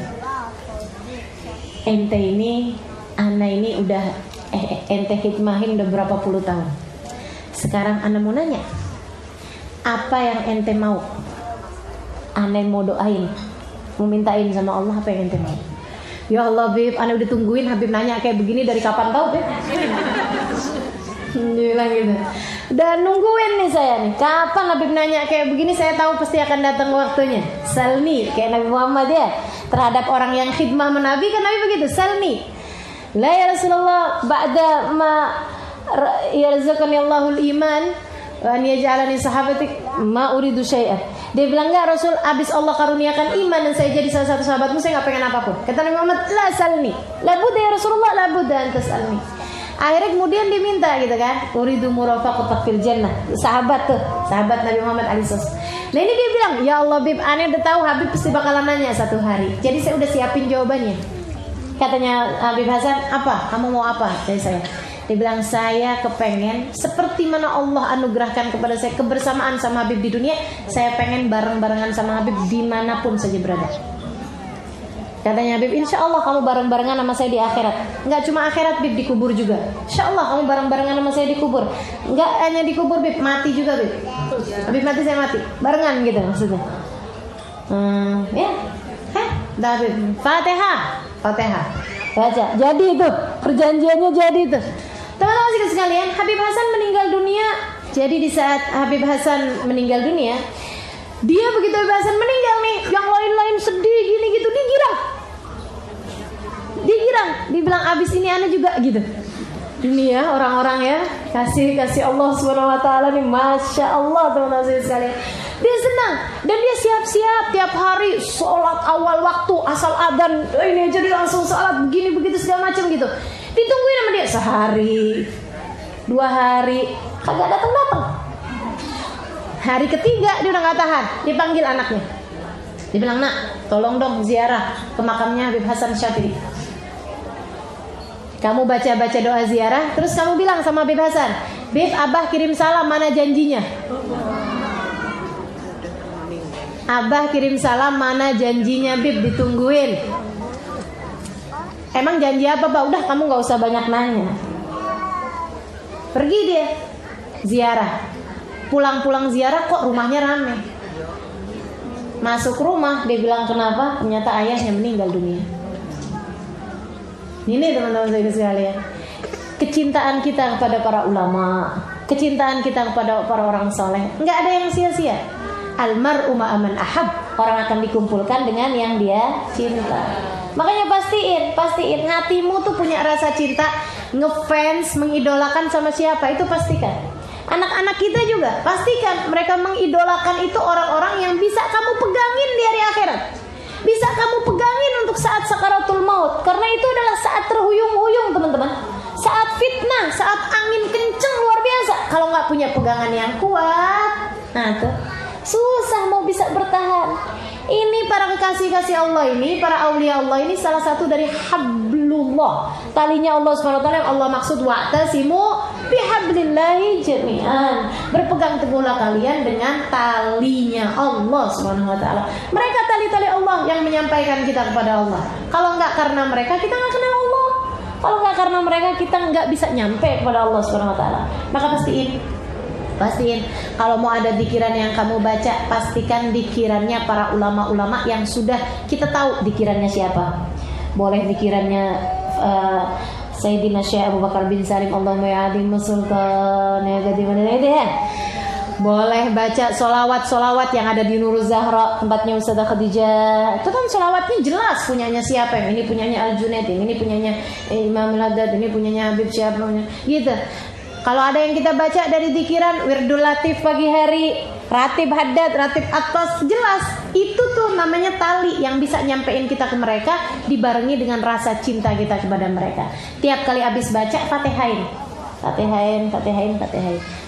Speaker 2: Ente ini, ana ini udah ente khidmahin udah berapa puluh tahun. Sekarang ana mau nanya, apa yang ente mau? Ana mau doain, mau mintain sama Allah apa yang ente mau. Ya Allah Bib, ana udah tungguin Habib nanya kayak begini dari kapan tahu Bib? Dia bilang gitu. Udah nungguin nih saya nih. Kapan Habib nanya kayak begini, saya tahu pasti akan datang waktunya. Salmi, kayak Nabi Muhammad ya. Terhadap orang yang khidmah menabi kan Nabi begitu, salmi. La ya Rasulullah ba'da ma yarzaqani Allahul iman wa an yaj'alani sahabatik ma uridu syai'an. Dia bilang enggak Rasul, abis Allah karuniakan iman dan saya jadi salah satu sahabatmu, saya enggak pengen apapun. Kata Nabi Muhammad, la salni. La budda ya Rasulullah, la budda anta salni. Akhirnya kemudian diminta gitu kan, uridu murafaqatak fil jannah. Sahabat Nabi Muhammad alaihissalam. Nah ini dia bilang, ya Allah Bib, aneh udah tahu Habib pasti bakalan nanya satu hari. Jadi saya udah siapin jawabannya. Katanya Habib Hasan, apa? Kamu mau apa dari saya? Dia bilang, saya kepengen seperti mana Allah anugerahkan kepada saya kebersamaan sama Habib di dunia, saya pengen bareng-barengan sama Habib dimanapun saja berada. Katanya Habib, insya Allah kamu bareng-barengan sama saya di akhirat. Enggak cuma akhirat Bib, di kubur juga. Insya Allah kamu bareng-barengan sama saya di kubur. Enggak hanya di kubur Bib, mati juga Bib. Habib mati saya mati, barengan gitu maksudnya. Ya, dah Bib. Fatihah baca. Jadi itu perjanjiannya, jadi itu. Teman-teman sekalian, Habib Hasan meninggal dunia. Jadi di saat Habib Hasan meninggal dunia, dia begitu Habib Hasan meninggal nih, yang lain-lain sedih gini gitu, digirang, dibilang abis ini ana juga gitu. Dunia orang-orang ya kasih Allah Subhanahu Wa Taala nih, masya Allah teman-teman sekalian. Dia senang dan dia siap-siap tiap hari sholat awal waktu, asal adzan ini jadi langsung sholat begini begitu segala macam gitu. Ditungguin sama dia sehari, 2 hari, kagak datang. Hari ketiga dia udah gak tahan, dipanggil anaknya. Dia bilang, nak, tolong dong ziarah ke makamnya Habib Hasan Syatiri. Kamu baca-baca doa ziarah, terus kamu bilang sama Habib Hasan, Bib, Abah kirim salam, mana janjinya? Abah kirim salam, mana janjinya Bib, ditungguin. Emang janji apa Bah? Udah kamu gak usah banyak nanya. Pergi dia ziarah. Pulang-pulang ziarah kok rumahnya rame. Masuk rumah, dia bilang kenapa? Ternyata ayahnya meninggal dunia. Ini teman-teman saya sekalian, kecintaan kita kepada para ulama, kecintaan kita kepada para orang soleh, nggak ada yang sia-sia. Almar'u ma'aman ahab, orang akan dikumpulkan dengan yang dia cinta. Makanya pastiin hatimu tuh punya rasa cinta, ngefans, mengidolakan sama siapa, itu pastikan. Anak-anak kita juga pastikan mereka mengidolakan itu orang-orang yang bisa kamu pegangin di hari akhirat, bisa kamu pegangin untuk termasuk saat sakaratul maut, karena itu adalah saat terhuyung-huyung teman-teman, saat fitnah, saat angin kenceng luar biasa. Kalau nggak punya pegangan yang kuat, nah tuh susah mau bisa bertahan. Ini para kekasih-kasih Allah ini, para aulia Allah ini salah satu dari hablullah, talinya Allah SWT yang Allah maksud wa'tasimu bihablillahi jami'an. Berpegang teguhlah kalian dengan talinya Allah SWT. Mereka tali-tali Allah yang menyampaikan kita kepada Allah. Kalau enggak karena mereka, kita enggak kenal Allah. Kalau enggak karena mereka, kita enggak bisa nyampe kepada Allah SWT. Maka pastiin kalau mau ada dikiran yang kamu baca, pastikan dikirannya para ulama-ulama yang sudah kita tahu dikirannya siapa. Boleh dikirannya Sayyidina Syekh Abu Bakar bin Salim, Allahumma ya'adim sultan ya gadimana itu ya. Boleh baca solawat yang ada di Nuruz Zahra, tempatnya Ustazah Khadijah. Itu kan solawatnya jelas punyanya siapa. Yang ini punyanya Al-Junaid, yang ini punyanya Imam Al-Haddad, ini punyanya Habib siapa gitu. Kalau ada yang kita baca dari dikiran Wirdul Latif pagi hari, Ratib Haddad, Ratib Atas, jelas itu tuh namanya tali yang bisa nyampein kita ke mereka, dibarengi dengan rasa cinta kita kepada mereka. Tiap kali habis baca Fatihain.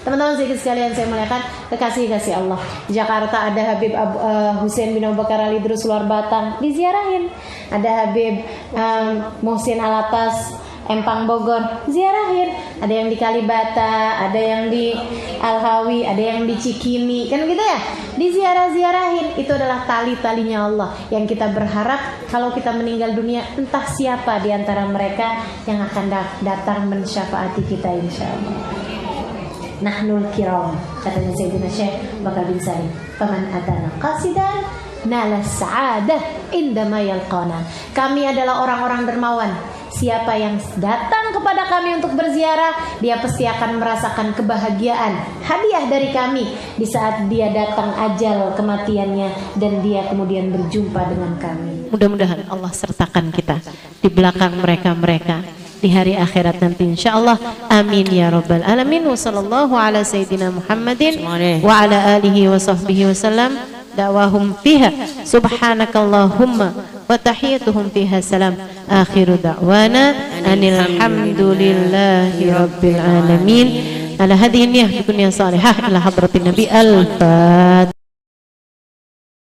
Speaker 2: Teman-teman sedikit sekalian saya muliakan, kekasih-kasih Allah. Di Jakarta ada Habib Husain bin Abu Bakar Al-Idrus Luar Batang, diziarahin. Ada Habib Muhsin Alatas Empang Bogor, ziarahin. Ada yang di Kalibata, ada yang di Al-Hawi, ada yang di Cikini, kan gitu ya. Diziarahin. Itu adalah tali-talinya Allah yang kita berharap kalau kita meninggal dunia, entah siapa di antara mereka yang akan datang mensyafaati kita insyaallah. Nahnul kiram, katanya Sayyidina Syekh Bakar bin Salim, faman atana qasidan nala sa'adah indama yalqana. Kami adalah orang-orang dermawan. Siapa yang datang kepada kami untuk berziarah, dia pasti akan merasakan kebahagiaan, hadiah dari kami di saat dia datang ajal kematiannya dan dia kemudian berjumpa dengan kami.
Speaker 1: Mudah-mudahan Allah sertakan kita di belakang mereka di hari akhirat nanti insyaallah. Amin ya rabbal alamin. Wa sallallahu ala sayyidina Muhammadin wa ala alihi wa sahbihi wasallam. Da'wahum fiha subhanakallahumma wa tahiyyatuhum fiha salam. Akhiru da'wana anil hamdulillahi rabbil alamin. Ala hadhihi niyyah bi salihah ila hadratin nabi al-fatihah.